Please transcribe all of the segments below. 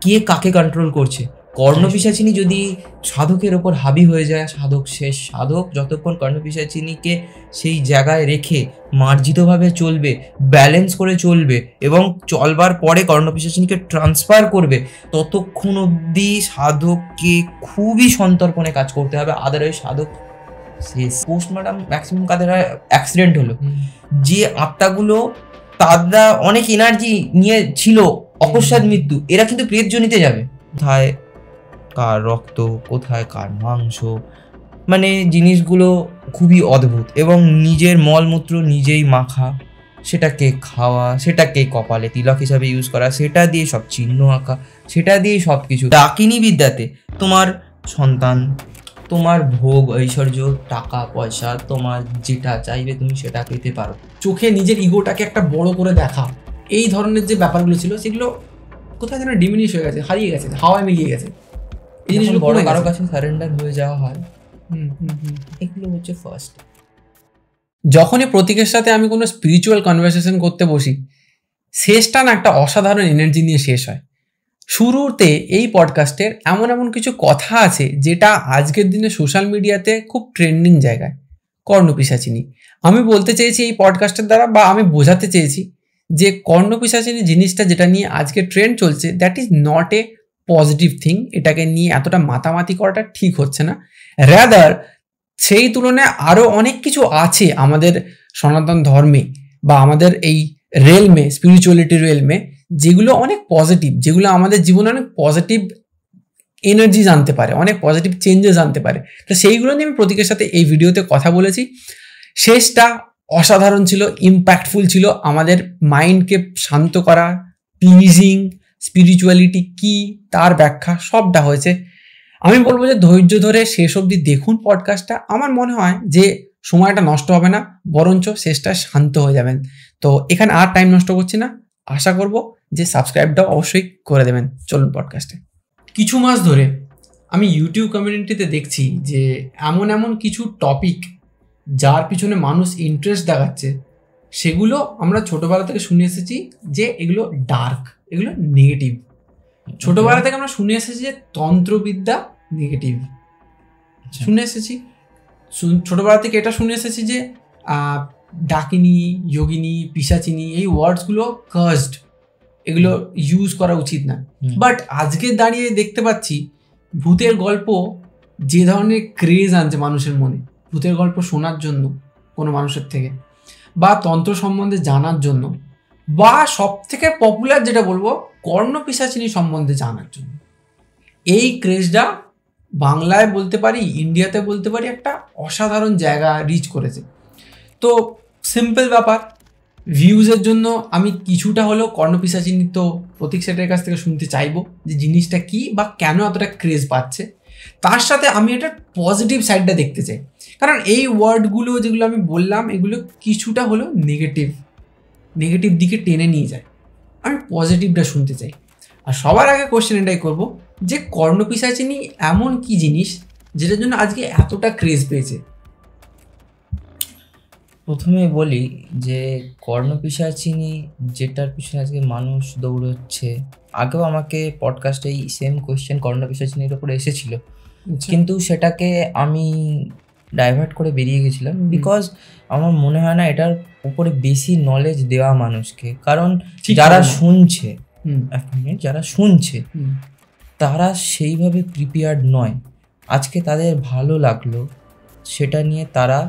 কে কাকে কন্ট্রোল করছে। কর্ণপিশাচিনী যদি সাধকের ওপর হাবি হয়ে যায়, সাধক শেষ। সাধক যতক্ষণ কর্ণপিশাচিনীকে সেই জায়গায় রেখে মার্জিতভাবে চলবে, ব্যালেন্স করে চলবে এবং চলবার পরে কর্ণপিশাচিনীকে ট্রান্সফার করবে, ততক্ষণ অবধি সাধককে খুবই সন্তর্পণে কাজ করতে হবে। আদারওয়াইজ সাধক শেষ। পোস্টমর্টম ম্যাক্সিমাম কাদের হয়, অ্যাক্সিডেন্ট হলো, যে আত্মাগুলো তারা অনেক এনার্জি নিয়ে ছিল, অকস্মাৎ মৃত্যু, এরা কিন্তু প্রেতজনিতে যাবে। কোথায় কার রক্ত, কোথায় কার মাংস, মানে জিনিসগুলো খুবই অদ্ভুত। এবং নিজের মলমূত্র নিজেই মাখা, সেটাকে খাওয়া, সেটাকে কপালে তিলক হিসাবে ইউজ করা, সেটা দিয়ে সব চিহ্ন আঁকা, সেটা দিয়েই সব কিছু। ডাকিনী বিদ্যাতে তোমার সন্তান, তোমার ভোগ ঐশ্বর্য, টাকা পয়সা, তোমার যেটা চাইবে তুমি সেটা পেতে পারো। চোখে নিজের ইগোটাকে একটা বড় করে দেখা, এই ধরনের যে ব্যাপারগুলো ছিল সেগুলো কোথায় যেন ডিমিনিশ হয়ে গেছে, হারিয়ে গেছে, হাওয়ায় মিলিয়ে গেছে। এই জিনিসগুলো বড় কারো কাছে সারেন্ডার হয়ে যাওয়া হয়, এগুলো হচ্ছে ফার্স্ট। যখনই প্রতীকের সাথে আমি কোনো স্পিরিচুয়াল কনভারসেশন করতে বসি, শেষটা না একটা অসাধারণ এনার্জি নিয়ে শেষ হয়। শুরুতে এই পডকাস্টের এমন এমন কিছু কথা আছে যেটা আজকের দিনে সোশ্যাল মিডিয়াতে খুব ট্রেন্ডিং জায়গায়। কর্ণপিশাচিনী, আমি বলতে চেয়েছি এই পডকাস্টের দ্বারা, বা আমি বোঝাতে চেয়েছি যে কর্ণপিশাচিনী জিনিসটা যেটা নিয়ে আজকে ট্রেন্ড চলছে, that is not a positive thing. এটাকে নিয়ে এতটা মাতামাতি করাটা ঠিক হচ্ছে না। রাদার সেই তুলনায় আরও অনেক কিছু আছে আমাদের সনাতন ধর্মে বা আমাদের এই রেলমে, স্পিরিচুয়ালিটি রেলমে, যেগুলো অনেক পজিটিভ, যেগুলো আমাদের জীবনে অনেক পজিটিভ এনার্জি আনতে পারে, অনেক পজিটিভ চেঞ্জেস আনতে পারে। তো সেইগুলো নিয়ে আমি প্রতীকের সাথে এই ভিডিওতে কথা বলেছি। শেষটা অসাধারণ ছিল, ইম্প্যাক্টফুল ছিল, আমাদের মাইন্ডকে শান্ত করা, প্লিজিং, স্পিরিচুয়ালিটি কি তার ব্যাখ্যা সবটা হয়েছে। আমি বলবো যে ধৈর্য ধরে শেষ অবধি দেখুন পডকাস্টটা। আমার মনে হয় যে সময়টা নষ্ট হবে না, বরঞ্চ শেষটা শান্ত হয়ে যাবেন। তো এখানে আর টাইম নষ্ট করছি না, আশা করব যে সাবস্ক্রাইবটাও অবশ্যই করে দেবেন। চলুন পডকাস্টে। কিছু মাস ধরে আমি ইউটিউব কমিউনিটিতে দেখছি যে এমন এমন কিছু টপিক যার পিছনে মানুষ ইন্টারেস্ট দেখাচ্ছে, সেগুলো আমরা ছোটোবেলা থেকে শুনে এসেছি যে এগুলো ডার্ক, এগুলো নেগেটিভ। ছোটোবেলা থেকে আমরা শুনে এসেছি যে তন্ত্রবিদ্যা নেগেটিভ, শুনে এসেছি। ছোটোবেলা থেকে এটা শুনে এসেছি যে ডাকিনী, যোগিনী, পিশাচিনী, এই ওয়ার্ডসগুলো কার্সড, এগুলো ইউজ করা উচিত না। বাট আজকে দাঁড়িয়ে দেখতে পাচ্ছি ভূতের গল্প যে ধরনের ক্রেজ আনছে মানুষের মনে, ভূতের গল্প শোনার জন্য কোনো মানুষের থেকে, বা তন্ত্র সম্বন্ধে জানার জন্য, বা সব থেকে পপুলার যেটা বলবো কর্ণপিশাচিনী সম্বন্ধে জানার জন্য, এই ক্রেজটা বাংলায় বলতে পারি, ইন্ডিয়াতে বলতে পারি একটা অসাধারণ জায়গা রিচ করেছে। তো সিম্পল ব্যাপার, ভিউজের জন্য আমি কিছুটা হলেও কর্ণপিশাচিনী তো প্রতীক সেটের কাছ থেকে শুনতে চাইবো যে জিনিসটা কি বা কেন এতটা ক্রেজ পাচ্ছে। তার সাথে আমি এটার পজিটিভ সাইডটা দেখতে চাই, কারণ এই ওয়ার্ডগুলো যেগুলো আমি বললাম এগুলো কিছুটা হলেও নেগেটিভ দিকে টেনে নিয়ে যায়। আমি পজিটিভটা শুনতে চাই। আর সবার আগে কোশ্চেন এটাই করবো যে কর্ণপিশাচিনী এমন কি জিনিস যেটার জন্য আজকে এতটা ক্রেজ পেয়েছে। প্রথমে বলি যে কর্ণপিশাচিনী যেটার পিছনে আজকে মানুষ দৌড়চ্ছে, আগেও আমাকে পডকাস্টে এই সেম কোয়েশ্চেন কর্ণপিশাচিনীর ওপরে এসেছিল, কিন্তু সেটাকে আমি ডাইভার্ট করে বেরিয়ে গেছিলাম, বিকজ আমার মনে হয় না এটার উপরে বেশি নলেজ দেওয়া মানুষকে। কারণ যারা শুনছে, যারা শুনছে তারা সেইভাবে প্রিপেয়ার্ড নয়। আজকে তাদের ভালো লাগলো সেটা নিয়ে তারা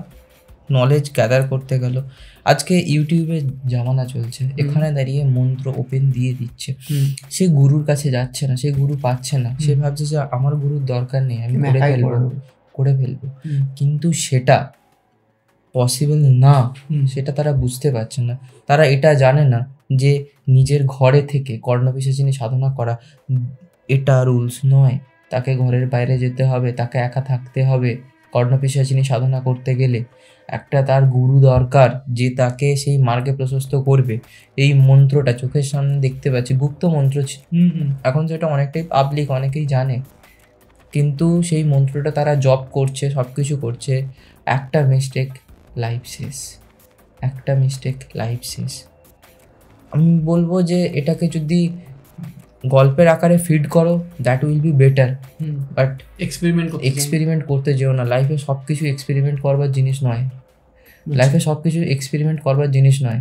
নলেজ গ্যাদার করতে গেল। আজকে ইউটিউবের জামানা চলছে, এখানে দাঁড়িয়ে মন্ত্র ওপেন দিয়ে দিচ্ছে, সে গুরুর কাছে যাচ্ছে না, সে গুরু পাচ্ছে না, সে ভাবছে যে আমার গুরুর দরকার নেই, আমি করে ফেলবো। কিন্তু সেটা পসিবল না, সেটা তারা বুঝতে পারছে না। তারা এটা জানে না যে নিজের ঘরে থেকে কর্ণপিশাচিনী সাধনা করা এটা রুলস নয়, তাকে ঘরের বাইরে যেতে হবে, তাকে একা থাকতে হবে। কর্ণপিশাচিনী সাধনা করতে গেলে একটা তার গুরু দরকার, যে তাকে সেই মার্গে প্রশস্ত করবে। এই মন্ত্রটা চোখের সামনে দেখতে পাচ্ছি, গুপ্ত মন্ত্র, এখন সেটা অনেকটাই পাবলিক, অনেকেই জানে, কিন্তু সেই মন্ত্রটা তারা জপ করছে, সব কিছু করছে, একটা মিস্টেক লাইফ শেষ, একটা মিস্টেক লাইফ শেষ। আমি বলবো যে এটাকে যদি গল্পের আকারে ফিড করো, that will be better. But experiment করতে যেও না। লাইফে সব কিছু এক্সপেরিমেন্ট করবার জিনিস নয়।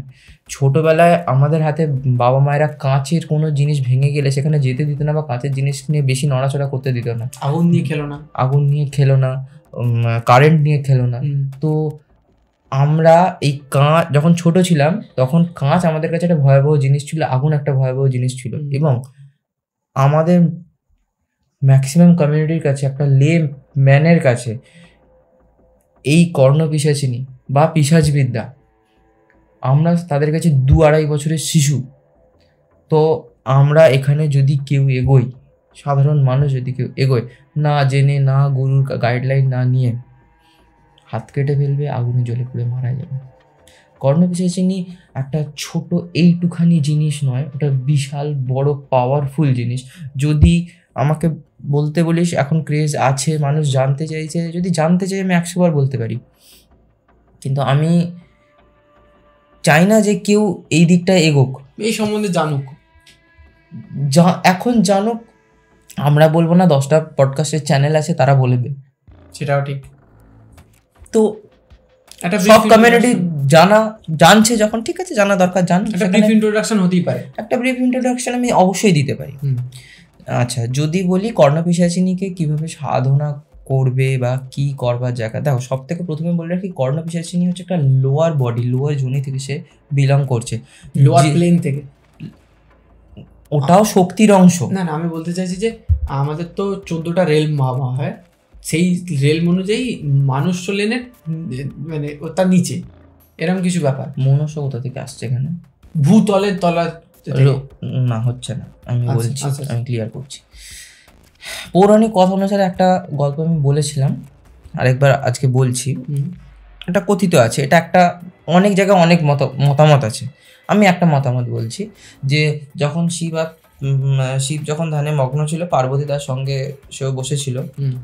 ছোটবেলায় আমাদের হাতে বাবা মায়েরা কাঁচের কোনো জিনিস ভেঙে গেলে সেখানে যেতে দিত না, বা কাঁচের জিনিস নিয়ে বেশি নড়াচড়া করতে দিত না। আগুন নিয়ে খেলো না, কারেন্ট নিয়ে খেলো না। তো আমরা এই কাঁচ যখন ছোট ছিলাম তখন কাঁচ আমাদের কাছে একটা ভয়াবহ জিনিস ছিল, আগুন একটা ভয়াবহ জিনিস ছিল। এবং আমাদের ম্যাক্সিমাম কমিউনিটির কাছে, একটা লে ম্যানের কাছে এই কর্ণপিশাচিনী বা পিশাচবিদ্যা, আমরা তাদের কাছে 2-2.5 বছরের শিশু। তো আমরা এখানে যদি কেউ এগোই, সাধারণ মানুষ যদি কেউ এগোয়, না জেনে, না গুরুর গাইডলাইন না নিয়ে, হাত কেটে ফেলবে, আগুনে জ্বলে পুড়ে মারা যাবে। কর্ণপিশাচিনী একটা ছোট এইটুখানি জিনিস নয়, ওটা বিশাল বড় পাওয়ারফুল জিনিস। যদি আমাকে বলতে বলিস এখন ক্রেজ আছে, মানুষ জানতে চাইছে, যদি জানতে চাই আমি 100 বার বলতে পারি, কিন্তু আমি চাই না যে কেউ এই দিকটায় এগোক, এই সম্বন্ধে জানুক, এখন জানুক। আমরা বলবো না, 10টা পডকাস্টের চ্যানেল আছে তারা বলবে, সেটাও ঠিক। তো সব কমিউনিটি জানছে যখন, ঠিক আছে, জানা দরকার, একটা ব্রিফ ইন্ট্রোডাকশন হতেই পারে, একটা ব্রিফ ইন্ট্রোডাকশন আমি অবশ্যই দিতে পারি। আচ্ছা, যদি বলি কর্ণপিশাচিনীকে কিভাবে সাধনা করবে বা কি করবার জায়গা, দেখো সব থেকে প্রথমে বলে রাখি, কর্ণপিশাচিনী হচ্ছে একটা লোয়ার বডি, লোয়ার জোনি থেকে সে বিলং করছে, লোয়ার প্লেন থেকে। ওটাও শক্তির অংশ না, আমি বলতে চাইছি যে আমাদের তো 14টা রেলম ভাবা হয়, সেই রেলম অনুযায়ী মানুষ লেনের মানে তার নিচে এরকম কিছু ব্যাপার। মনুষ্য কোথা থেকে আসছে এখানে? ভূতলের তলা না, হচ্ছে না, আমি বলছি, আমি ক্লিয়ার করছি। পৌরাণিক কথা অনুসারে একটা গল্প আমি বলেছিলাম, আরেকবার আজকে বলছি। এটা কথিত আছে, এটা একটা অনেক জায়গায় অনেক মতামত আছে, আমি একটা মতামত বলছি। যে যখন শিব যখন ধ্যানে মগ্ন ছিল, পার্বতী তার সঙ্গে সেও বসেছিল,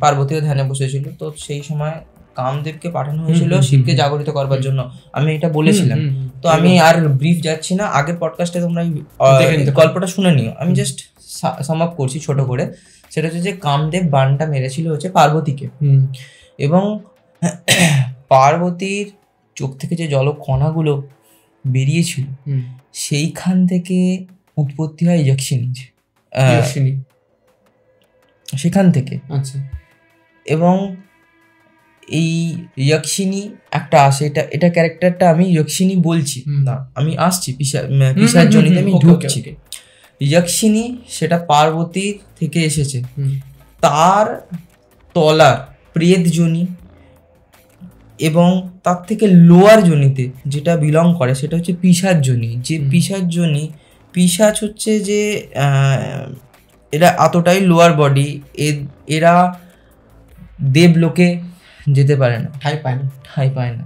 পার্বতীও ধ্যানে বসেছিল, তো সেই সময় কামদেবকে পাঠানো হয়েছিল শিবকে জাগরিত করবার জন্য, আমি এটা বলেছিলাম। তো আমি আর ব্রিফ যাচ্ছি না, আগের পডকাস্টে তোমরা গল্পটা শুনে নিও, আমি জাস্ট সাম আপ করছি ছোট করে। সেটা হচ্ছে যে কামদেব বানটা মেরেছিল হচ্ছে পার্বতীকে, এবং পার্বতীর চোখ থেকে যে জলকণাগুলো বেরিয়েছিল সেইখান থেকে উৎপত্তি হয় যক্ষিণী, সেখান থেকে। আচ্ছা, এবং এই যক্ষিণী একটা আসে, এটা ক্যারেক্টারটা আমি যক্ষিণী বলছি না, আমি আসছি পিশাচ জনিতে আমি ঢুকছি। যক্ষিণী সেটা পার্বতী থেকে এসেছে, তার তলার প্রেত যোনি এবং তার থেকে লোয়ার যোনিতে যেটা বিলং করে সেটা হচ্ছে পিশাচ যোনি। যে পিশাচ যোনি, পিশাচ হচ্ছে যে এরা এতটাই লোয়ার বডি, এরা দেবলোকে যেতে পারে না, ঠাঁই পায় না।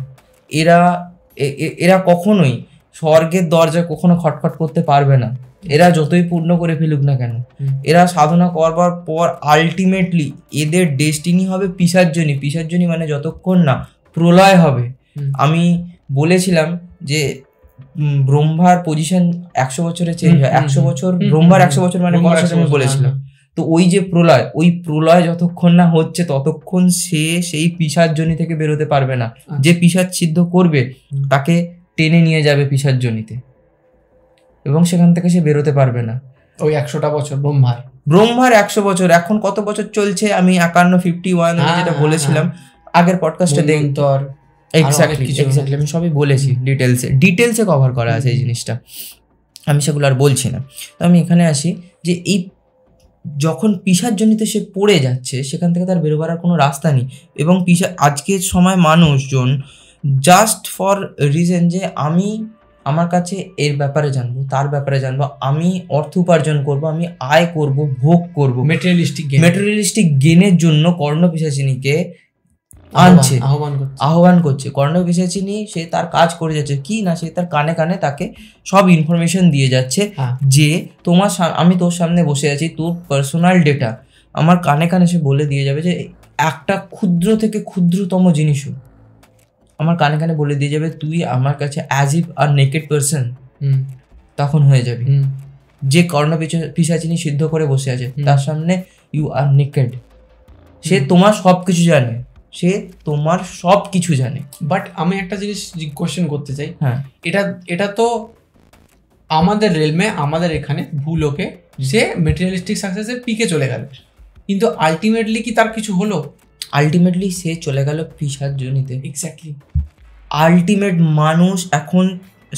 এরা কখনোই স্বর্গের দরজা কখনো খটখট করতে পারবে না, এরা যতই পূর্ণ করে ফেলুক না কেন। এরা সাধনা করবার পর আলটিমেটলি এদের ডেস্টিনি হবে পিশাচজনী। পিশাচজনী মানে যতক্ষণ না প্রলয় হবে। আমি বলেছিলাম যে ব্রহ্মার পজিশন 100 বছরে চেঞ্জ হয়, 100 বছর ব্রহ্মার 100 বছর মানে কথা আমি বলেছিলাম। তো ওই যে প্রলয়, ওই প্রলয় যতক্ষণ না হচ্ছে ততক্ষণ সে সেই পিশাচজনী থেকে বেরোতে পারবে না। যে পিশাচ সিদ্ধ করবে তাকে টেনে নিয়ে যাবে পিশাচজনীতে, এবং সেখান থেকে সে বেরোতে পারবে না। ওই 100টা বছর ব্রহ্মার 100 বছর। এখন কত বছর চলছে আমি 51 যেটা বলেছিলাম আগের পডকাস্টে, এক্স্যাক্টলি আমি সবই বলেছি, ডিটেলসে কভার করা আছে এই জিনিসটা, আমি সেগুলো আর বলছি না। তো আমি এখানে আসি যে এই যখন পিশাচজনিতে সে পড়ে যাচ্ছে সেখান থেকে তার বেরোবার আর কোনো রাস্তা নেই। এবং আজকের সময় মানুষজন জাস্ট ফর রিজন যে আমি আমার কাছে এর ব্যাপারে জানবো, তার ব্যাপারে জানবো, আমি অর্থ উপার্জন করবো, আমি আয় করব, ভোগ করব, মেটেরিয়ালিস্টিক গেনের জন্য কর্ণপিশাচিনীকে আনছে, আহ্বান করছে। কর্ণপিশাচিনী সে তার কাজ করে যাচ্ছে কি না, সে তার কানে কানে তাকে সব ইনফরমেশন দিয়ে যাচ্ছে যে আমি তোর সামনে বসে আছি, তোর পার্সোনাল ডেটা আমার কানে কানে সে বলে দিয়ে যাবে, যে একটা ক্ষুদ্র থেকে ক্ষুদ্রতম জিনিসও আমার কানে কানে বলে দিয়ে যাবে, তুই আমার কাছে অ্যাজ ইফ আর নেকেড পার্সন তখন হয়ে যাবি। যে কর্ণ পিশাচিনী সিদ্ধ করে বসে আছে তার সামনে ইউ আর নেকেড, সে তোমার সব কিছু জানে, সে তোমার সব কিছু জানে। বাট আমি একটা জিনিস কোশ্চেন করতে চাই, হ্যাঁ এটা তো আমাদের রেলমে, আমাদের এখানে ভুলোকে সে মেটেরিয়ালিস্টিক সাকসেসের পিকে চলে গেল, কিন্তু আলটিমেটলি কি তার কিছু হলো? আলটিমেটলি সে চলে গেল পিশাচজনিতে। এক্স্যাক্টলি। আলটিমেট মানুষ এখন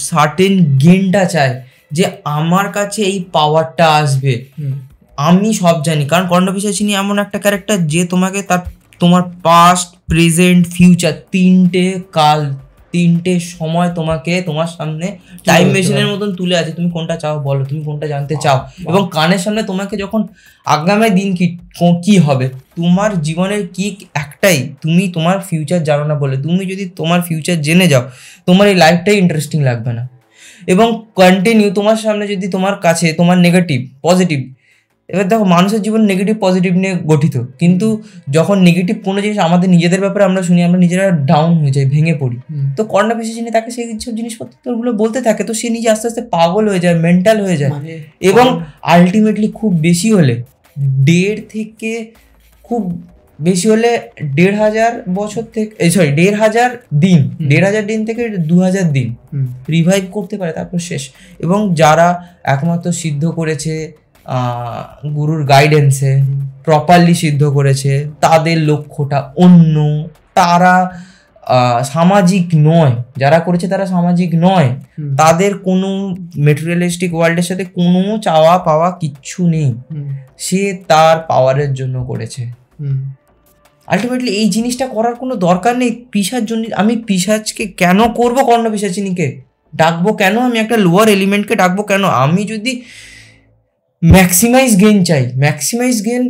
সার্টেন গেনটা চায় যে আমার কাছে এই পাওয়ারটা আসবে, আমি সব জানি। কারণ কর্ণ পিশাচিনী এমন একটা ক্যারেক্টার যে তোমাকে তোমার পাস্ট, প্রেজেন্ট, ফিউচার তিনটে সময় তোমাকে তোমার সামনে টাইম মেশিনের মতন তুলে আছে। তুমি কোনটা চাও বলো, তুমি কোনটা জানতে চাও, এবং কানের সামনে তোমাকে যখন আগামী দিন কি হবে, তোমার জীবনের কি একটাই, তুমি তোমার ফিউচার জানো না বলে। তুমি যদি তোমার ফিউচার জেনে যাও, তোমার এই লাইফটাই ইন্টারেস্টিং লাগবে না। এবং কন্টিনিউ তোমার সামনে যদি তোমার কাছে তোমার নেগেটিভ পজিটিভ, এবার দেখো মানুষের জীবন নেগেটিভ পজিটিভ নিয়ে গঠিত, কিন্তু যখন নেগেটিভ কোনো জিনিস আমাদের নিজেদের ব্যাপারে আমরা শুনি, আমরা নিজেরা ডাউন হয়ে যাই, ভেঙে পড়ি। তো কর্ণ পিশাচিনী তাকে সেই সব জিনিসপত্রগুলো বলতে থাকে, তো সে নিজে আস্তে আস্তে পাগল হয়ে যায়, মেন্টাল হয়ে যায়। এবং আলটিমেটলি খুব বেশি হলে 1.5 থেকে খুব বেশি হলে 1,500 বছর থেকে 1,500 দিন, 1,500 দিন থেকে 2,000 দিন রিভাইভ করতে পারে, তারপর শেষ। এবং যারা একমাত্র সিদ্ধ করেছে গুরুর গাইডেন্সে, প্রপারলি সিদ্ধ করেছে, তাদের লক্ষ্যটা অন্য, তারা সামাজিক নয়, যারা করেছে তারা সামাজিক নয়, তাদের কোনো মেটেরিয়ালিস্টিক ওয়ার্ল্ডের সাথে কোনো চাওয়া পাওয়া কিচ্ছু নেই, সে তার পাওয়ারের জন্য করেছে। আলটিমেটলি এই জিনিসটা করার কোনো দরকার নেই। পিশাচ জন্য আমি পিশাচকে কেন করব, কর্ণ পিশাচিনীকে ডাকবো কেন, আমি একটা লোয়ার এলিমেন্টকে ডাকবো কেন? আমি যদি ম্যাক্সিমাইজ গেন চাই, ম্যাক্সিমাইজ গেন,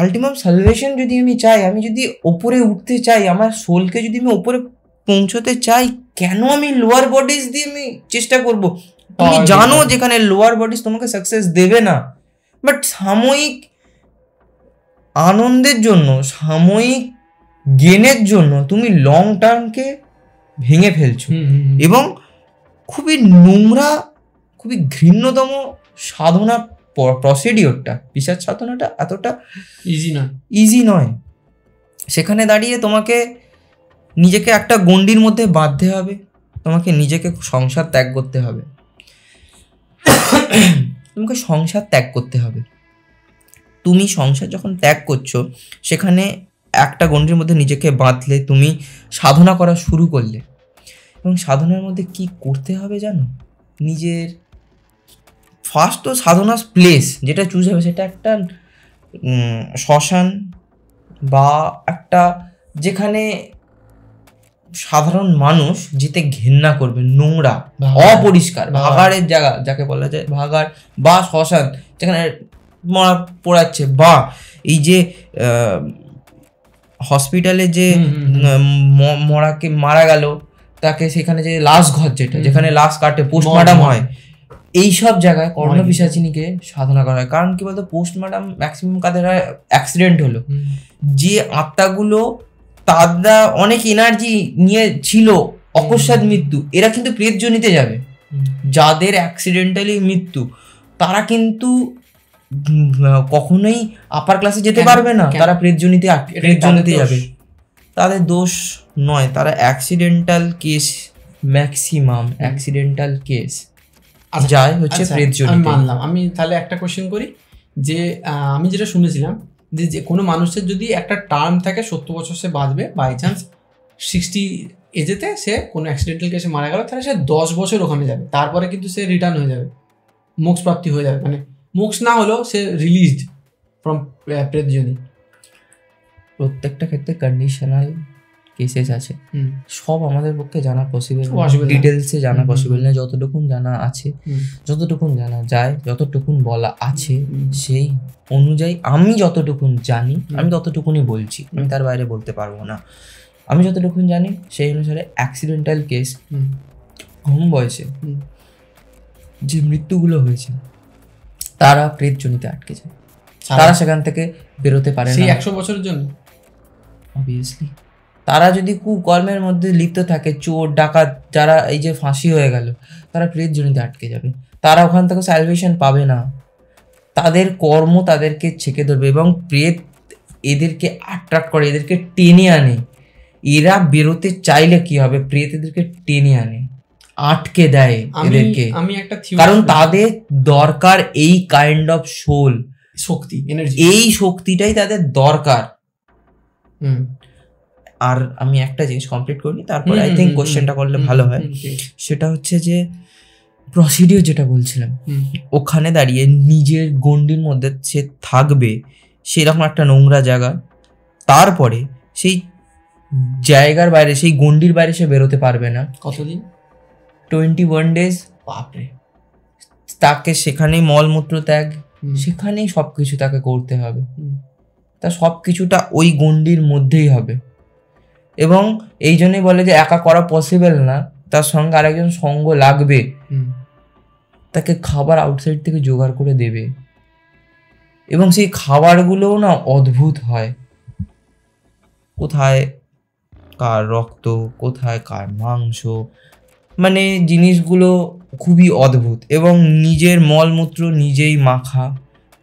আলটিমাম সালভেশন যদি আমি চাই, আমি যদি ওপরে উঠতে চাই, আমার সোলকে যদি আমি ওপরে পৌঁছতে চাই, কেন আমি লোয়ার বডিজ দিয়ে আমি চেষ্টা করব? তুমি জানো যেখানে লোয়ার বডিজ তোমাকে সাকসেস দেবে না, বাট সাময়িক আনন্দের জন্য, সাময়িক গেনের জন্য তুমি লং টার্মকে ভেঙে ফেলছো। এবং খুবই নোংরা, খুবই ঘৃণ্যতম সাধনা প্রসিডিওরটা, পিশাচ সাধনাটা এতটা ইজি নয়। সেখানে দাঁড়িয়ে তোমাকে নিজেকে একটা গণ্ডির মধ্যে বাঁধতে হবে, তোমাকে নিজেকে সংসার ত্যাগ করতে হবে, তোমাকে সংসার ত্যাগ করতে হবে। তুমি সংসার যখন ত্যাগ করছো, সেখানে একটা গণ্ডির মধ্যে নিজেকে বাঁধলে, তুমি সাধনা করা শুরু করলে। এবং সাধনার মধ্যে কি করতে হবে জানো? নিজের ফার্স্ট তো সাধনার প্লেস যেটা চুজ হবে, সেটা একটা শ্মশান বা একটা যেখানে সাধারণ মানুষ যেতে ঘেন্না করবে, নোংরা, অপরিষ্কার, ভাগাড়ের জায়গা যাকে বলা যায়, ভাগাড় বা শ্মশান যেখানে মরা পোড়াচ্ছে, বা এই যে হসপিটালে যে মারা গেল তাকে সেখানে যে লাশ ঘর, যেখানে লাশ কাটে, পোস্টমর্টম হয়, এইসব জায়গায় কর্ণ পিশাচিনীকে সাধনা করা হয়। কারণ কি বলতো, পোস্টমর্টম ম্যাক্সিমাম কাদের হয়, অ্যাক্সিডেন্ট হলো, যে আত্মাগুলো তারা অনেক এনার্জি নিয়ে ছিল, অকস্মাৎ মৃত্যু, এরা কিন্তু প্রেতজনিতে যাবে। যাদের অ্যাক্সিডেন্টালি মৃত্যু, তারা কিন্তু কখনোই আপার ক্লাসে যেতে পারবে না, তারা প্রেতজনিতে যাবে। তাদের দোষ নয়, তারা accidental case, maximum accidental case যায় হচ্ছে প্রেতজনিতে। মানলাম। আমি তাহলে একটা কোশ্চেন করি, যে আমি যেটা শুনেছিলাম যে কোনো মানুষের যদি একটা টার্ম থাকে 70 বছর সে বাঁচবে, বাই চান্স 60 এজেতে সে কোনো অ্যাক্সিডেন্টাল কেসে মারা গেল, তাহলে সে 10 বছর ওখানে যাবে, তারপরে কিন্তু সে রিটার্ন হয়ে যাবে, মোক্ষ প্রাপ্তি হয়ে যাবে, মানে মোক্ষ না হলেও সে রিলিজড ফ্রম প্রেতজনি। প্রত্যেকটা ক্ষেত্রে কন্ডিশনাল কেসেস আছে, সব আমাদের পক্ষে জানা পসিবল, ডিটেলসে জানা পসিবল না। যতটুকুন জানা আছে, যতটুকুন জানা যায়, যতটুকুন বলা আছে, সেই অনুযায়ী আমি যতটুকুন জানি আমি ততটুকুনই বলছি, আমি তার বাইরে বলতে পারবো না। আমি যতটুকুন জানি সেই অনুসারে অ্যাক্সিডেন্টাল কেস, কম বয়সে যে মৃত্যুগুলো হয়েছে, তারা প্রেতজনিতে আটকে যায়, তারা সেখান থেকে বেরোতে পারে না 100 বছরের জন্য। অবভিয়াসলি তারা যদি কুকর্মের মধ্যে লিপ্ত থাকে, চোর ডাকাত যারা এই যে ফাঁসি হয়ে গেল, তারা প্রেতজনিতে আটকে যাবে। তারা ওখান থেকে স্যালভেশন পাবে না। তাদের কর্ম তাদেরকে ছেঁকে ধরবে এবং প্রেত এদেরকে অ্যাট্রাক্ট করে, এদেরকে টেনে আনে। এরা বেরোতে চাইলে কি হবে, প্রেত এদেরকে টেনে আনে, আটকে দেয় এদেরকে। আমি একটা কারণ তাদের দরকার এই কাইন্ড অফ সোল, শক্তি, এনার্জি, এই শক্তিটাই তাদের দরকার। আর আমি একটা জিনিস কমপ্লিট করিনি, তারপর আই থিঙ্ক কোশ্চেনটা করলে ভালো হয়। সেটা হচ্ছে যে প্রসিডিউর যেটা বলছিলাম, ওখানে দাঁড়িয়ে নিজের গণ্ডির মধ্যে সে থাকবে, সেরকম একটা নোংরা জায়গা। তারপরে সেই জায়গার বাইরে, সেই গণ্ডির বাইরে সে বেরোতে পারবে না। কতদিন? 21 days। বাপরে। তাকে সেখানেই মলমূত্র ত্যাগ, সেখানেই সবকিছু তাকে করতে হবে। তা সবকিছুটা ওই গণ্ডির মধ্যেই হবে। এবং এই জন্যই বলে যে একা করা পসিবল না, তার সঙ্গে আরেকজন সঙ্গ লাগবে। তাকে খাবার আউটসাইড থেকে জোগাড় করে দেবে, এবং সেই খাবারগুলোও না অদ্ভুত হয়। কোথায় কার রক্ত, কোথায় কার মাংস, মানে জিনিসগুলো খুবই অদ্ভুত। এবং নিজের মলমূত্র নিজেই মাখা,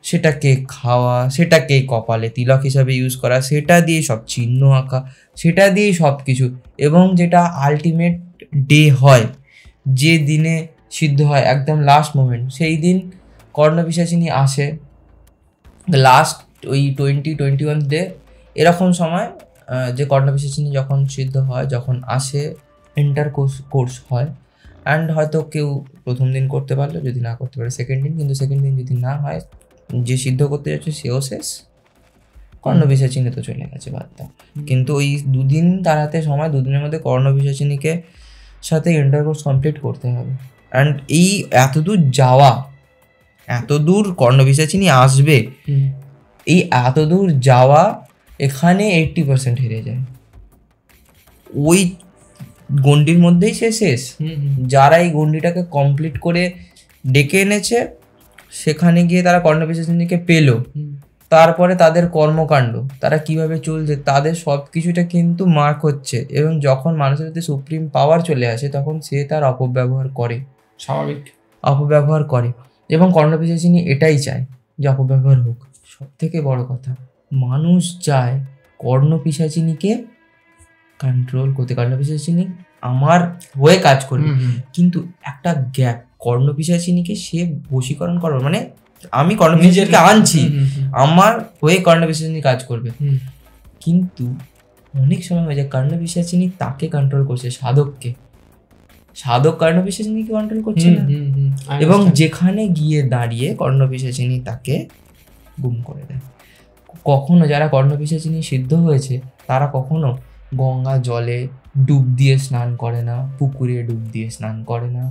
সেটাকে খাওয়া, সেটাকে কপালে তিলক হিসাবে ইউজ করা, সেটা দিয়ে সব চিহ্ন আঁকা, সেটা দিয়েই সব কিছু। এবং যেটা আলটিমেট ডে হয়, যে দিনে সিদ্ধ হয়, একদম লাস্ট মোমেন্ট, সেই দিন কর্ণপিশাচিনী আসে লাস্ট ওই 21 ডে এরকম সময়, যে কর্ণপিশাচিনী যখন সিদ্ধ হয়, যখন আসে, ইন্টার কোর্স হয়। অ্যান্ড হয়তো কেউ প্রথম দিন করতে পারলো, যদি না করতে পারে সেকেন্ড দিন। কিন্তু সেকেন্ড দিন যদি না হয়, যে সিদ্ধ করতে যাচ্ছে সেও শেষ, কর্ণপিশাচিনী তো চলে গেছে, বাদ দাও। কিন্তু ওই 2 দিন তার হাতে সময়, 2 দিনের মধ্যে কর্ণপিশাচিনীকে সাথে ইন্টারকোর্স কমপ্লিট করতে হবে। অ্যান্ড এই এতদূর যাওয়া, এতদূর কর্ণপিশাচিনী আসবে, এই এতদূর যাওয়া এখানে 80% হেরে যায়। ওই গণ্ডির মধ্যেই সে শেষ। যারা এই গণ্ডিটাকে কমপ্লিট করে ডেকে এনেছে, সেখানে গিয়ে তারা কর্ণপিশাচিনীকে পেল। তারপরে তাদের কর্মকাণ্ড, তারা কিভাবে চলছে, তাদের সব কিছুটা কিন্তু মার্ক হচ্ছে। এবং যখন মানুষের মধ্যে সুপ্রিম পাওয়ার চলে আসে, তখন সে তার অপব্যবহার করে, স্বাভাবিক অপব্যবহার করে। এবং কর্ণপিশাচিনী এটাই চায় যে অপব্যবহার হোক। সব থেকে বড় কথা, মানুষ চায় কর্ণপিশাচিনীকে কন্ট্রোল করতে, কর্ণপিশাচিনী আমার হয়ে কাজ করবে। কিন্তু একটা গ্যাপ, কর্ণপিশাচিনীকে সে বশীকরণ করবে, মানে আমি কর্ণপিশাচিনীকে আনছি, আমার হয়ে কর্ণপিশাচিনী কাজ করবে। কিন্তু অনেক সময় হয়ে যায় কর্ণপিশাচিনী তাকে কন্ট্রোল করছে, সাধককে। সাধক কর্ণপিশাচিনীকে কন্ট্রোল করছে না। এবং যেখানে গিয়ে দাঁড়িয়ে কর্ণপিশাচিনী তাকে গুম করে দেয়। কখনো যারা কর্ণপিশাচিনী সিদ্ধ হয়েছে, তারা কখনো গঙ্গা জলে ডুব দিয়ে স্নান করে না, পুকুরে ডুব দিয়ে স্নান করে না,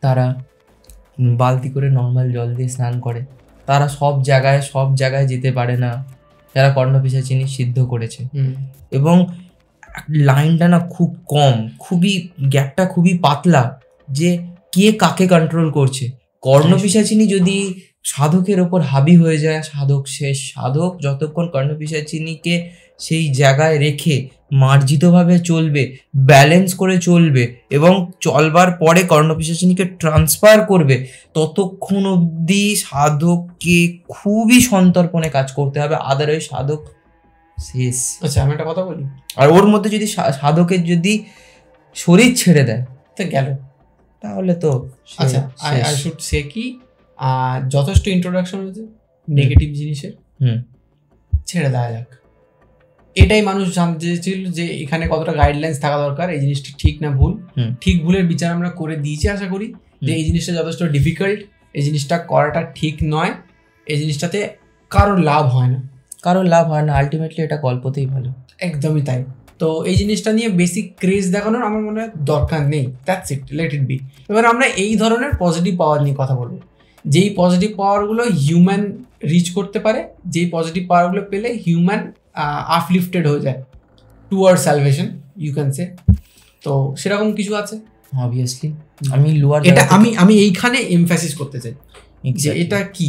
তারা বালতি করে নর্মাল জল দিয়ে স্নান করে। তারা সব জায়গায় যেতে পারে না, যারা কর্ণপিশাচিনী সিদ্ধ করেছে। এবং লাইনটা না খুব কম, খুবই গ্যাপটা খুবই পাতলা, যে কে কাকে কন্ট্রোল করছে। কর্ণপিশাচিনী যদি সাধকের ওপর হাবি হয়ে যায়, সাধক শেষ। সাধক যতক্ষণ কর্ণপিশাচিনীকে সেই জায়গায় রেখে মার্জিতভাবে চলবে, ব্যালেন্স করে চলবে, এবং চলবার পরে কর্ণপিশাচিনীকে ট্রান্সফার করবে, ততক্ষণ অবধি সাধককে খুবই সন্তর্পণে কাজ করতে হবে। আদারওয়াইজ সাধক শেষ। আচ্ছা, আমি একটা কথা বলি, আর ওর মধ্যে যদি সাধকের যদি শরীর ছেড়ে দেয় তো গেল, তাহলে তো আচ্ছা আই শুড সে কি যথেষ্ট ইন্ট্রোডাকশন হয়েছে নেগেটিভ জিনিসের, ছেড়ে দেওয়া যাক। এটাই মানুষ জানতে চেয়েছিল যে এখানে কতটা গাইডলাইন্স থাকা দরকার, এই জিনিসটা ঠিক না ভুল। ঠিক ভুলের বিচার আমরা করে দিয়েছি আশা করি, যে এই জিনিসটা যথেষ্ট ডিফিকাল্ট, এই জিনিসটা করাটা ঠিক নয়, এই জিনিসটাতে কারোর লাভ হয় না, আলটিমেটলি এটা গল্পতেই ভালো। একদমই তাই। তো এই জিনিসটা নিয়ে বেসিক ক্রেজ দেখানোর আমার মনে হয় দরকার নেই, that's it, let it be. এবার আমরা এই ধরনের পজিটিভ পাওয়ার নিয়ে কথা বলবো, যেই পজিটিভ পাওয়ারগুলো হিউম্যান রিচ করতে পারে, যেই পজিটিভ পাওয়ারগুলো পেলে হিউম্যান আপলিফটেড হয়ে যায় toward salvation, you can say. তো সেরকম কিছু আছে অবভিয়াসলি। আমি লোয়ার এটা আমি এইখানে এমফ্যাসিস করতে চাই যে এটা কি,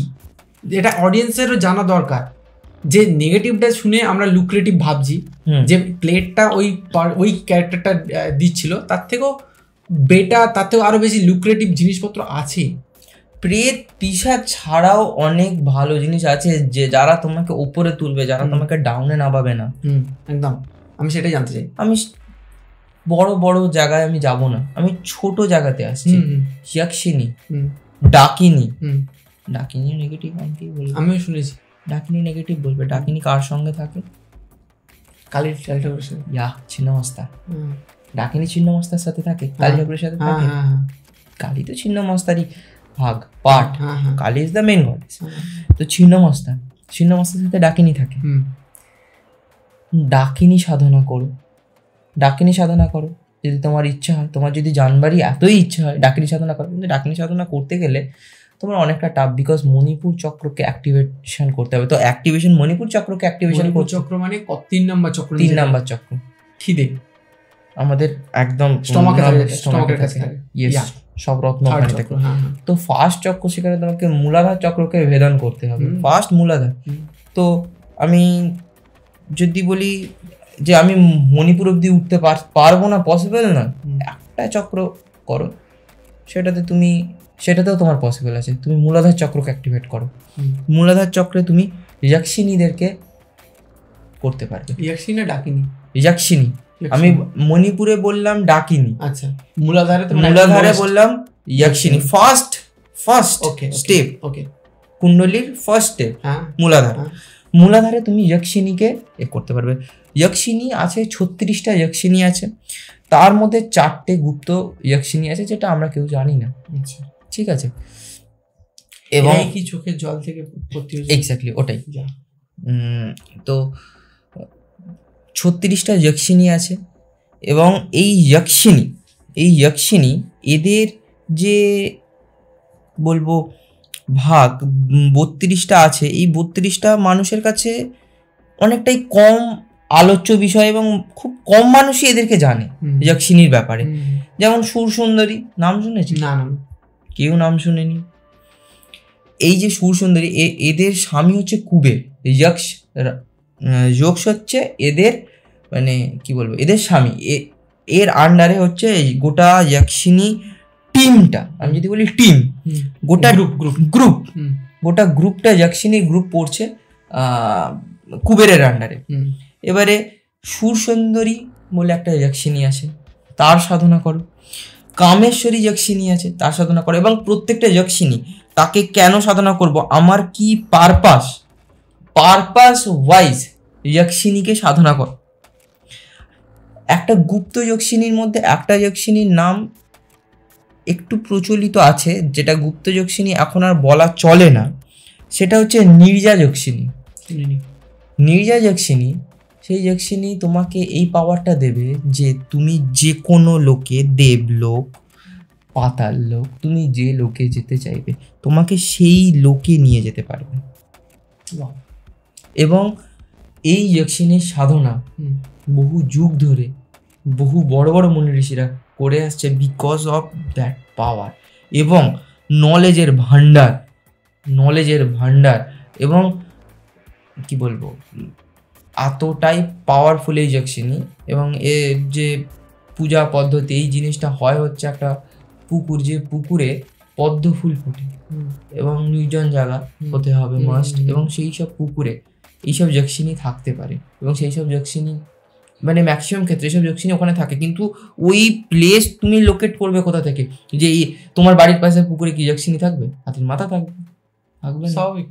এটা অডিয়েন্সেরও জানা দরকার। যে নেগেটিভটা শুনে আমরা লুক্রেটিভ ভাবছি, যে প্লেটটা ওই ক্যারেক্টারটা দিচ্ছিল, তার থেকেও বেটার, তাতেও আরো বেশি লুক্রেটিভ জিনিসপত্র আছে। প্রেত পিশাচ ছাড়াও অনেক ভালো জিনিস আছে যে যারা তোমাকে উপরে তুলবে, যারা তোমাকে ডাউনে নামাবে না। একদম, আমি সেটাই জানতে চাই। আমি বড় বড় জায়গায় আমি যাব না, আমি ছোট জায়গাতে আসছি। ইয়াকশিনী, ডাকিনী, ডাকিনী নেগেটিভ অনেকেই বলবে, আমিও শুনেছি ডাকিনী নেগেটিভ বলবে। ডাকিনী কার সঙ্গে থাকে? কালী ঠাকুরের সাথে, ছিন্নমস্তা। ডাকিনী ছিন্নমস্তার সাথে থাকে, কালী ঠাকুরের সাথে থাকে। কালী তো ছিন্নমস্তারই ভাগ, part. Kali is the main god. তো ছিন্নমস্তার সাথে ডাকিনী থাকে। ডাকিনী সাধনা করো, ডাকিনী সাধনা করো যদি তোমার ইচ্ছা হয়। তোমার যদি জানবারই এতই ইচ্ছা হয়, ডাকিনী সাধনা করো। কিন্তু ডাকিনী সাধনা করতে গেলে তোমার অনেকটা টাফ, বিকজ মণিপুর চক্রকে অ্যাক্টিভেশন করতে হবে। তো অ্যাক্টিভেশন, মণিপুর চক্রকে অ্যাক্টিভেশন করতে, চক্র মানে 3 নাম্বার চক্র, 3 নাম্বার চক্র খিদে আমাদের একদম স্টমাকের কাছে, সব রত্ন ওখানে থাকে। তো ফার্স্ট চক্র, সেখানে তোমাকে মূলাধার চক্রকে ভেদন করতে হবে, ফার্স্ট মূলাধার। তো আমি যদি বলি যে আমি মণিপুর অব্দি উঠতে পারবো না, পসিবল না, একটা চক্র করো, সেটাতেও তোমার পসিবল আছে। তুমি মূলাধার চক্রকে অ্যাক্টিভেট করো। মূলাধার চক্রে তুমি ইয়াকশিনীদেরকে করতে পারবে। ইয়াকশিনী আমি মণিপুরে বললাম ডাকিনী, আচ্ছা মূলাধারে বললাম ইয়াকশিনী। ফার্স্ট স্টেপ, কুণ্ডলীর ফার্স্ট স্টেপ মূলাধার। মূলাধারে তুমি ইয়াকশিনীকে করতে পারবে। ইয়াকশিনী আছে 36টা ইয়াকশিনী আছে, তার মধ্যে 4টে গুপ্ত ইয়াকশিনী আছে যেটা আমরা কেউ জানি না। ঠিক আছে, এবং কি চোখের জল থেকে এক্স্যাক্টলি ওটাই। তো 36টা ইয়াকশিনী আছে, এবং এই ইয়াকশিনী এদের যে বলবো ভাগ 32টা আছে। এই 32টা মানুষের কাছে অনেকটাই কম আলোচ্য বিষয়, এবং খুব কম মানুষই এদেরকে জানে ইয়াকশিনীর ব্যাপারে। যেমন সুরসুন্দরী, নাম শুনেছি? না, কেউ নাম শুনেনি। এই যে সুরসুন্দরী, এদের স্বামী হচ্ছে কুবের, যক্ষ হচ্ছে এদের মানে কি বলবো এদের স্বামী। এর আন্ডারে হচ্ছে গোটা ইয়াকশিনী টিমটা, আমি যদি বলি টিম, গোটা গ্রুপ গোটা গ্রুপটা ইয়াকশিনী গ্রুপ পড়ছে কুবেরের আন্ডারে। এবারে সুরসুন্দরী বলে একটা ইয়াকশিনী আছে, তার সাধনা করো। কামেশ্বরী ইয়াকশিনী আছে, তার সাধনা করো। এবং প্রত্যেকটা ইয়াকশিনী তাকে কেন সাধনা করব, আমার কি পারপাস ওয়াইজ ইয়াকশিনীকে সাধনা করো। একটা গুপ্ত যক্ষিণীর মধ্যে একটা যক্ষিণীর নাম একটু প্রচলিত আছে, যেটা গুপ্ত যক্ষিণী এখন আর বলা চলে না, সেটা হচ্ছে নির্জা যক্ষিণী। নির্জা যক্ষিণী, সেই যক্ষিণী তোমাকে এই পাওয়ারটা দেবে যে তুমি যে কোনো লোকে, দেবলোক, পাতাল লোক, তুমি যে লোকে যেতে চাইবে তোমাকে সেই লোকে নিয়ে যেতে পারবে। এবং এই যক্ষিণীর সাধনা বহু যুগ ধরে বহু বড় বড় মুনি ঋষিরা করে আসছে, বিকজ অফ দ্যাট পাওয়ার এবং নলেজের ভান্ডার এবং কি বলবো এতটাই পাওয়ারফুল এই যক্ষিণী। এবং এর যে পূজা পদ্ধতি, এই জিনিসটা হয় হচ্ছে একটা পুকুর, যে পুকুরে পদ্ম ফুল ফোটে এবং নির্জন জায়গা হতে হবে মাস্ট, এবং সেই সব পুকুরে এইসব যক্ষিণী থাকতে পারে। এবং সেই সব যক্ষিণী মানে ম্যাক্সিমাম ক্ষেত্রে এইসব যক্ষিণী ওখানে থাকে, কিন্তু ওই প্লেস তুমি লোকেট করবে কোথা থেকে? যে তোমার বাড়ির পাশে পুকুরে কি যক্ষিণী থাকবে? হাতির মাথা থাকবে স্বাভাবিক।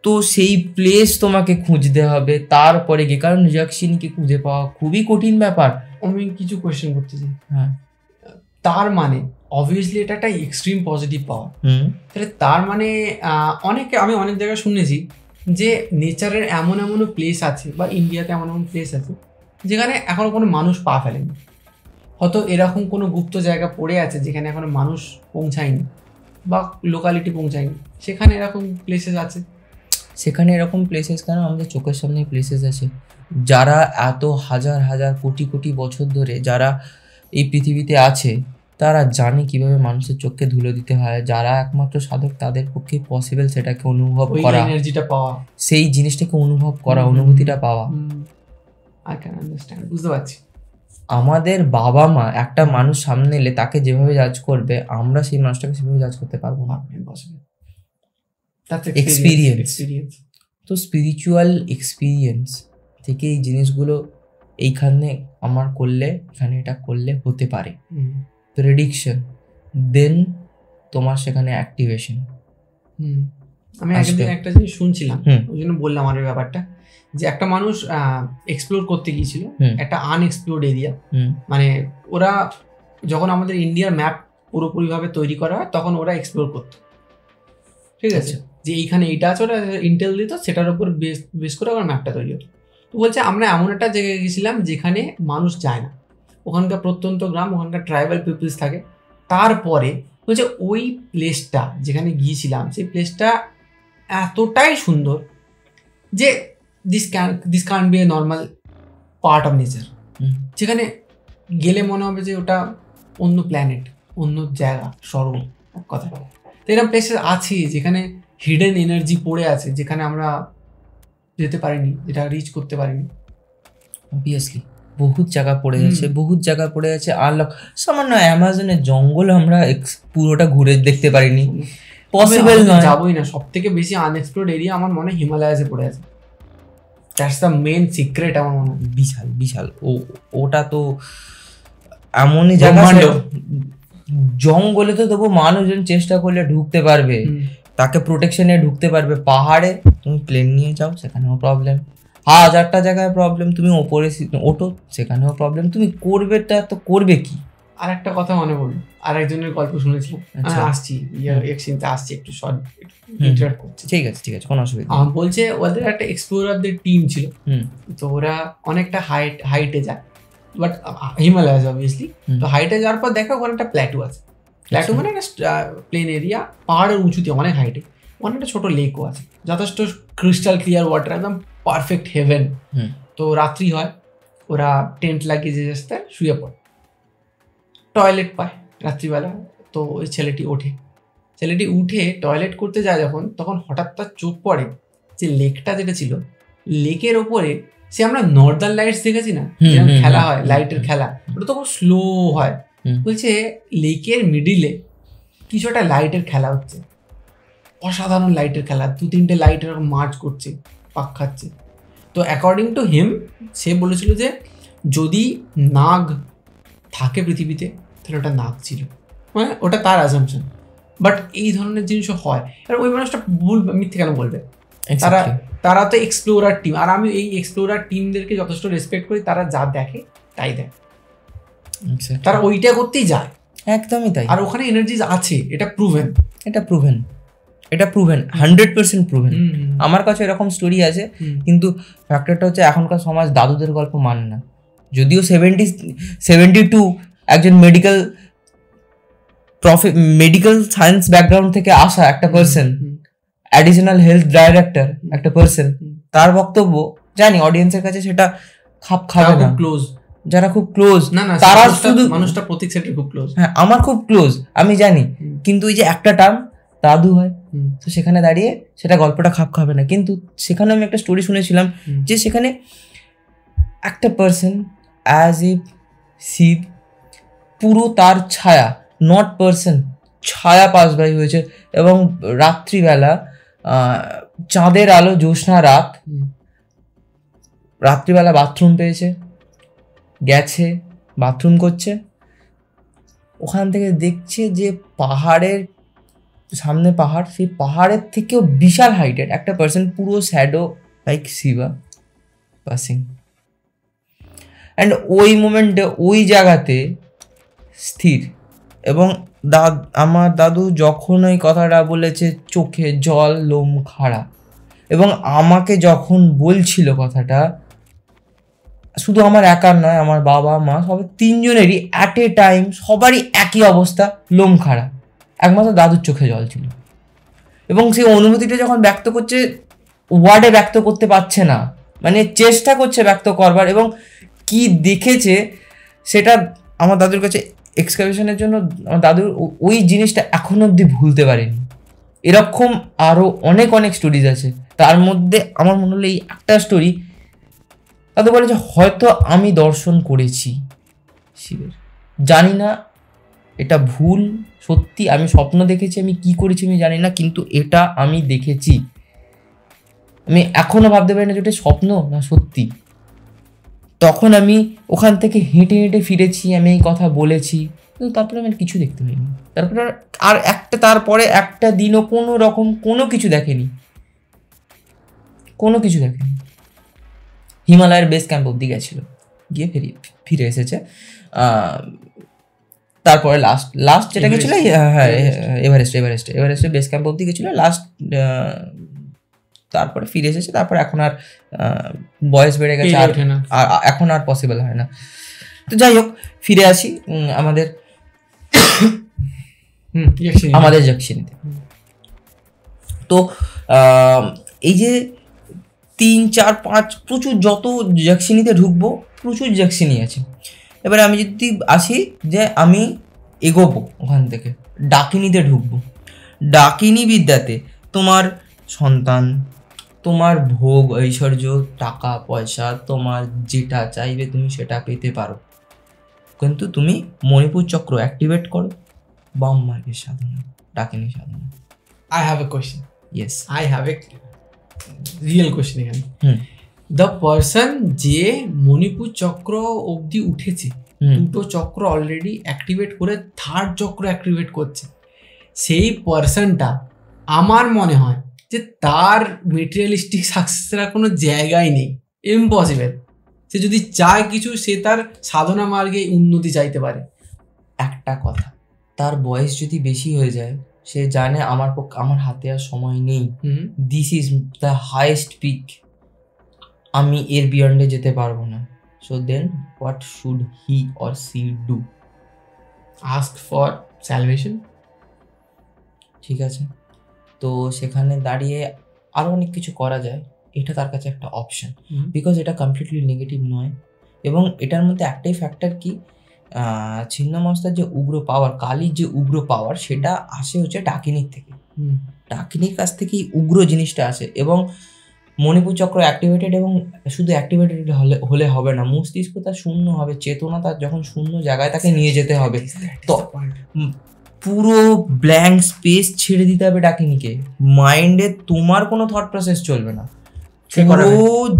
তো সেই প্লেস তোমাকে খুঁজতে হবে তারপরে গিয়ে, কারণ যক্ষিণীকে খুঁজে পাওয়া খুবই কঠিন ব্যাপার। আমি কিছু কোয়েশ্চেন করতে চাই। হ্যাঁ, তার মানে অবভিয়াসলি এটা একটা এক্সট্রিম পজিটিভ পাওয়ার। তাহলে তার মানে আমি অনেক জায়গায় শুনেছি যে নেচারের এমন প্লেস আছে, বা ইন্ডিয়াতে এমন প্লেস আছে যেখানে এখনো কোনো মানুষ পা ফেলেনি। হয়তো এরকম কোনো গুপ্ত জায়গা পড়ে আছে যেখানে এখনো মানুষ পৌঁছায়নি বা লোকালিটি পৌঁছায়নি, সেখানে এরকম প্লেসেস আছে। সেখানে এরকম প্লেসেস কেন, আমাদের চোখের সামনে প্লেসেস আছে। যারা এত হাজার হাজার কোটি বছর ধরে যারা এই পৃথিবীতে আছে, তারা জানে কিভাবে মানুষের চোখকে ধুলো দিতে হয়। যারা একমাত্র সাধক, তাদের পক্ষে পসিবল সেটাকে অনুভব করা, এনার্জিটা পাওয়া, সেই জিনিসটাকে অনুভব করা, অনুভূতিটা পাওয়া। আই ক্যান আন্ডারস্ট্যান্ড, বুঝতে পারছি। আমাদের বাবা মা একটা মানুষ সামনে এলে তাকে যেভাবে জাজ করবে, আমরা সেই মানুষটাকে সেভাবে জাজ করতে পারবো না। এক্সপিরিয়েন্স। তো স্পিরিচুয়াল এক্সপিরিয়েন্স থেকে এই জিনিসগুলো এইখানে আমার করলে, এখানে এটা করলে হতে পারে, প্রেডিকশন, দেন তোমার সেখানে অ্যাক্টিভেশন। আমি একদিন একটা জিনিস শুনছিলাম, ওই জন্য বললাম আমার এই ব্যাপারটা, যে একটা মানুষ এক্সপ্লোর করতে গিয়েছিল একটা আনএক্সপ্লোর্ড এরিয়া। মানে ওরা যখন আমাদের ইন্ডিয়ার ম্যাপ পুরোপুরিভাবে তৈরি করা হয় তখন ওরা এক্সপ্লোর করতো, ঠিক আছে, যে এইখানে এইটা আছে, ওরা ইন্টেল দিত, সেটার উপর বেস করে আমার ম্যাপটা তৈরি হতো। তো বলছে আমরা এমন একটা জায়গায় গেছিলাম যেখানে মানুষ যায় না, ওখানকার প্রত্যন্ত গ্রাম, ওখানকার ট্রাইবাল পিপলস থাকে। তারপরে বলছে ওই প্লেসটা যেখানে গিয়েছিলাম, সেই প্লেসটা এতটাই সুন্দর যে দিস কান B A normal part of nature, যেখানে গেলে মনে হবে যে ওটা অন্য প্ল্যানেট, অন্য জায়গা, স্বর্গ এক কথা। তো এরকম প্লেসেস আছে যেখানে হিডেন এনার্জি পড়ে আছে, যেখানে আমরা যেতে পারিনি, যেটা রিচ করতে পারিনি। অবভিয়াসলি বহুত জায়গা পড়ে আছে, বহুত জায়গা পড়ে আছে। আনলক সামান্য অ্যামাজনের জঙ্গল আমরা পুরোটা ঘুরে দেখতে পারিনি, পসিবল নয়, যাবোই না। সব থেকে বেশি আনএক্সপ্লোর্ড এরিয়া আমার মনে হয় হিমালয়াসে পড়ে আছে। দ্যাটস দ্য মেন সিক্রেট আমার মনে হয়। বিশাল বিশাল ওটা তো এমনই জায়গা, জঙ্গলে তো তবু মানুষজন চেষ্টা করলে ঢুকতে পারবে, তাকে প্রোটেকশনে ঢুকতে পারবে। পাহাড়ে তুমি প্লেন নিয়ে যাও, সেখানেও প্রবলেম, হাজারটা জায়গায় প্রবলেম। তুমি ওপরে ওঠো, সেখানেও প্রবলেম। তুমি করবেটা তো করবে কি? আর একটা কথা মনে পড়লো, আর একজনের গল্প শুনেছিলাম, আসছি আসছি একটু শর্ট ইন্টারাপ্ট করছি। ঠিক আছে ঠিক আছে, কোনো অসুবিধা। বলছে ওদের একটা এক্সপ্লোরারদের টিম ছিল, তো ওরা অনেকটা হাইটে যায়, বাট হিমালয়াস অবভিয়াসলি। তো হাইটে যাওয়ার পর দেখো ওখানে একটা প্ল্যাটু আছে। প্ল্যাটু মানে একটা প্লেন এরিয়া, পাহাড়ের উঁচুতে অনেক হাইটে, ওখানে একটা ছোট লেকও আছে, যথেষ্ট ক্রিস্টাল ক্লিয়ার ওয়াটার, একদম পারফেক্ট হেভেন। তো রাত্রি হয়, ওরা টেন্ট লাগিয়ে যে রাস্তায় শুয়ে পড়ে, টয়লেট পায় রাত্রিবেলা। তো ওই ছেলেটি উঠে টয়লেট করতে যায় যখন, তখন হঠাৎ তার চোখ পড়ে যে লেকটা যেটা ছিল, লেকের ওপরে সে আমরা নর্দার্ন লাইটস দেখেছি না, খেলা হয় লাইটের খেলা, ওটা তো খুব স্লো হয়। বলছে লেকের মিডিলে কিছু একটা লাইটের খেলা হচ্ছে, অসাধারণ লাইটের খেলা, 2-3টে লাইট এরকম মার্চ করছে, পাক খাচ্ছে। তো অ্যাকর্ডিং টু হিম, সে বলেছিল যে যদি নাগ থাকে পৃথিবীতে তাহলে ওটা নাগ ছিল, মানে ওটা তার অ্যাজাম্পশন। বাট এই ধরনের জিনিসও হয়, আর ওই মানুষটা ভুল মিথ্যে কেন বলবে? তারা তো এক্সপ্লোরার টিম, আর আমি এই এক্সপ্লোরার টিমদেরকে যথেষ্ট রেসপেক্ট করি। তারা যা দেখে তাই দেয়, তারা ওইটা করতেই যায়, একদমই তাই। আর ওখানে এনার্জি আছে, এটা প্রুভেন, 100% প্রুভেন। আমার কাছে এরকম স্টোরি আছে, কিন্তু ফ্যাক্টরটা হচ্ছে এখনকার সমাজ দাদুদের গল্প মানে না। যদিও 72 একজন মেডিকেল সায়েন্স ব্যাকগ্রাউন্ড থেকে আসা একটা পার্সন, অ্যাডিশনাল হেলথ ডাইরেক্টর একটা পার্সন, তার বক্তব্য জানি অডিয়েন্সের কাছে সেটা খাপ খাবে না। যারা খুব ক্লোজ, তারা শুধু মানুষটা প্রতীক সেটের খুব ক্লোজ, হ্যাঁ আমার খুব ক্লোজ, আমি জানি, কিন্তু ওই যে একটা টার্ম দাদু হয়, তো সেখানে দাঁড়িয়ে সেটা গল্পটা খাপ খাবে না। কিন্তু সেখানে আমি একটা স্টোরি শুনেছিলাম যে সেখানে একটা পার্সন অ্যাজ ইফ শিব, পুরো তার ছায়া, নট পার্সন, ছায়া পাস বাই হয়েছে, এবং রাত্রিবেলা চাঁদের আলো, জ্যোৎস্না রাত, রাত্রিবেলা বাথরুম পেয়েছে, গেছে বাথরুম করছে, ওখান থেকে দেখছে যে পাহাড়ের সামনে পাহাড়, সেই পাহাড়ের থেকেও বিশাল হাইটের একটা পার্সন, পুরো shadow like Shiva passing. And ওই মোমেন্টে ওই জায়গাতে স্থির, এবং আমার দাদু যখন ওই কথাটা বলেছে চোখে জল, লোম খাড়া, এবং আমাকে যখন বলছিল কথাটা, শুধু আমার একার নয়, আমার বাবা মা সবাই তিনজনেরই অ্যাট এ টাইম সবারই একই অবস্থা, লোম খাড়া। একমাত্র দাদুর চোখে জল ছিল, এবং সেই অনুভূতিটা যখন ব্যক্ত করছে, ওয়ার্ডে ব্যক্ত করতে পারছে না, মানে চেষ্টা করছে ব্যক্ত করবার, এবং কি দেখেছে সেটা আমার দাদুর কাছে এক্সকাভেশনের জন্য আমার দাদুর ওই জিনিসটা এখনো অবধি ভুলতে পারেনি। এরকম আরও অনেক স্টোরিজ আছে, তার মধ্যে আমার মনে হলো এই একটা স্টোরি। দাদু বলে যে হয়তো আমি দর্শন করেছি, শিবের। জানি না এটা ভুল সত্যি, আমি স্বপ্ন দেখেছি, আমি কি করেছি আমি জানি না, কিন্তু এটা আমি দেখেছি। আমি এখনো ভাবতে পারি না যে ওটা স্বপ্ন না সত্যি। তখন আমি ওখান থেকে হেঁটে হেঁটে ফিরেছি, আমি এই কথা বলেছি, কিন্তু তারপরে আমি কিছু দেখতে পাইনি। তারপরে একটা দিনও কোনো রকম কোনো কিছু দেখেনি। হিমালয়ের বেস ক্যাম্প অব্দি গেছিল, গিয়ে ফিরে এসেছে। তারপরে লাস্ট যেটা গেছিল, হ্যাঁ এভারেস্টে বেস ক্যাম্প অব্দি গেছিল লাস্ট। তারপরে ফিরে এসেছে। তারপরে এখন আর বয়স বেড়ে গেছে, আর এখন আর পসিবল হয় না। তো যাই হোক, ফিরে আসি আমাদের জাকসিনিতে। তো এই যে 3, 4, 5 প্রচুর, যত জাকসিনিতে ঢুকবো প্রচুর জাকসিনি আছে। এবারে আমি যদি আসি যে আমি এগোবো ওখান থেকে ডাকিনিতে ঢুকবো। ডাকিনি বিদ্যাতে তোমার সন্তান, তোমার ভোগ ঐশ্বর্য, টাকা পয়সা, তোমার যেটা চাইবে তুমি সেটা পেতে পারো, কিন্তু তুমি মণিপুর চক্র অ্যাক্টিভেট করো, বাম মার্গের সাধনা, ডাকিনি সাধনা। I have a question. Yes. I have a real question এখানে। The person যে মণিপুর চক্র অবধি উঠেছে, 2টো চক্র অলরেডি অ্যাক্টিভেট করে 3rd চক্র অ্যাক্টিভেট করছে, সেই পার্সনটা আমার মনে হয় যে তার মেটেরিয়ালিস্টিক সাকসেসের আর কোনো জায়গায় নেই, ইম্পসিবল। সে যদি চায় কিছু, সে তার সাধনা মার্গে উন্নতি চাইতে পারে। একটা কথা, তার বয়স যদি বেশি হয়ে যায়, সে জানে আমার হাতে আর সময় নেই, this is the highest peak, আমি এর বিয়ন্ডে যেতে পারবো না। So then what should he or she do? Ask for salvation. ঠিক আছে, তো সেখানে দাঁড়িয়ে আরও অনেক কিছু করা যায়, এটা তার কাছে একটা অপশন, বিকজ এটা কমপ্লিটলি নেগেটিভ নয়। এবং এটার মধ্যে একটাই ফ্যাক্টর কি, ছিন্নমস্তার যে উগ্র পাওয়ার, কালীর যে উগ্র পাওয়ার, সেটা আসে হচ্ছে ডাকিনির থেকে। ডাকিনির কাছ থেকেই উগ্র জিনিসটা আসে। এবং মণিপুর চক্র অ্যাক্টিভেটেড, এবং শুধু অ্যাক্টিভেটেড হলে হবে না, মস্তিষ্ক তার শূন্য হবে, চেতনা তার যখন শূন্য জায়গায় তাকে নিয়ে যেতে হবে, তো পুরো ব্ল্যাঙ্ক স্পেস ছেড়ে দিতে হবে ডাকিনিকে। মাইন্ডে তোমার কোনো থট প্রসেস চলবে না, পুরো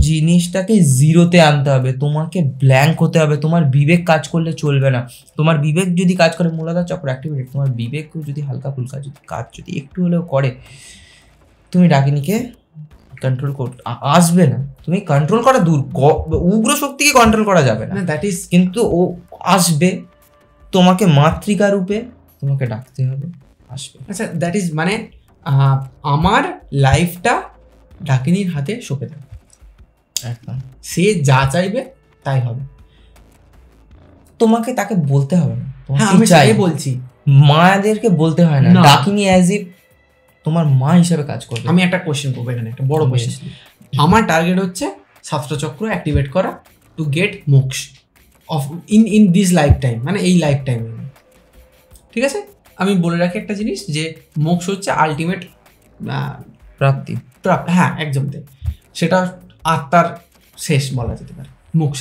জিনিসটাকে জিরোতে আনতে হবে, তোমাকে ব্ল্যাঙ্ক হতে হবে, তোমার বিবেক কাজ করলে চলবে না। তোমার বিবেক যদি কাজ করে, মূলাধার চক্র অ্যাক্টিভেটেড, তোমার বিবেক যদি হালকা ফুলকা যদি একটু হলেও করে, তুমি ডাকিনিকে কন্ট্রোল আসবে না, তুমি কন্ট্রোল করা দূর, উগ্র শক্তিকে কন্ট্রোল করা যাবে না, দ্যাট ইজ, কিন্তু ও আসবে, তোমাকে মাতৃকা রূপে তোমাকে ডাকতে হবে, আসবে। আচ্ছা, দ্যাট ইজ মানে আমার লাইফটা ডাকিনির হাতে সঁপে দেবে, একদম সে যা চাইবে তাই হবে, তোমাকে তাকে বলতে হবে না। আমি চাই বলছি, মায়াদেরকে বলতে হয় না, ডাকিনি অ্যাজ ইফ তোমার মা হিসেবে কাজ করবে। আমি একটা কোশ্চেন করবো এখানে, একটা বড় কোশ্চেন। আমার টার্গেট হচ্ছে 7টা চক্র অ্যাক্টিভেট করা টু গেট মোক্ষ of in this life time, মানে এই লাইফ টাইম। ঠিক আছে, আমি বলে রাখি একটা জিনিস, যে মোক্ষ হচ্ছে আলটিমেট প্রাপ্তি। হ্যাঁ, একদম তাই, সেটা আত্মার শেষ বলা যেতে পারে, মোক্ষ।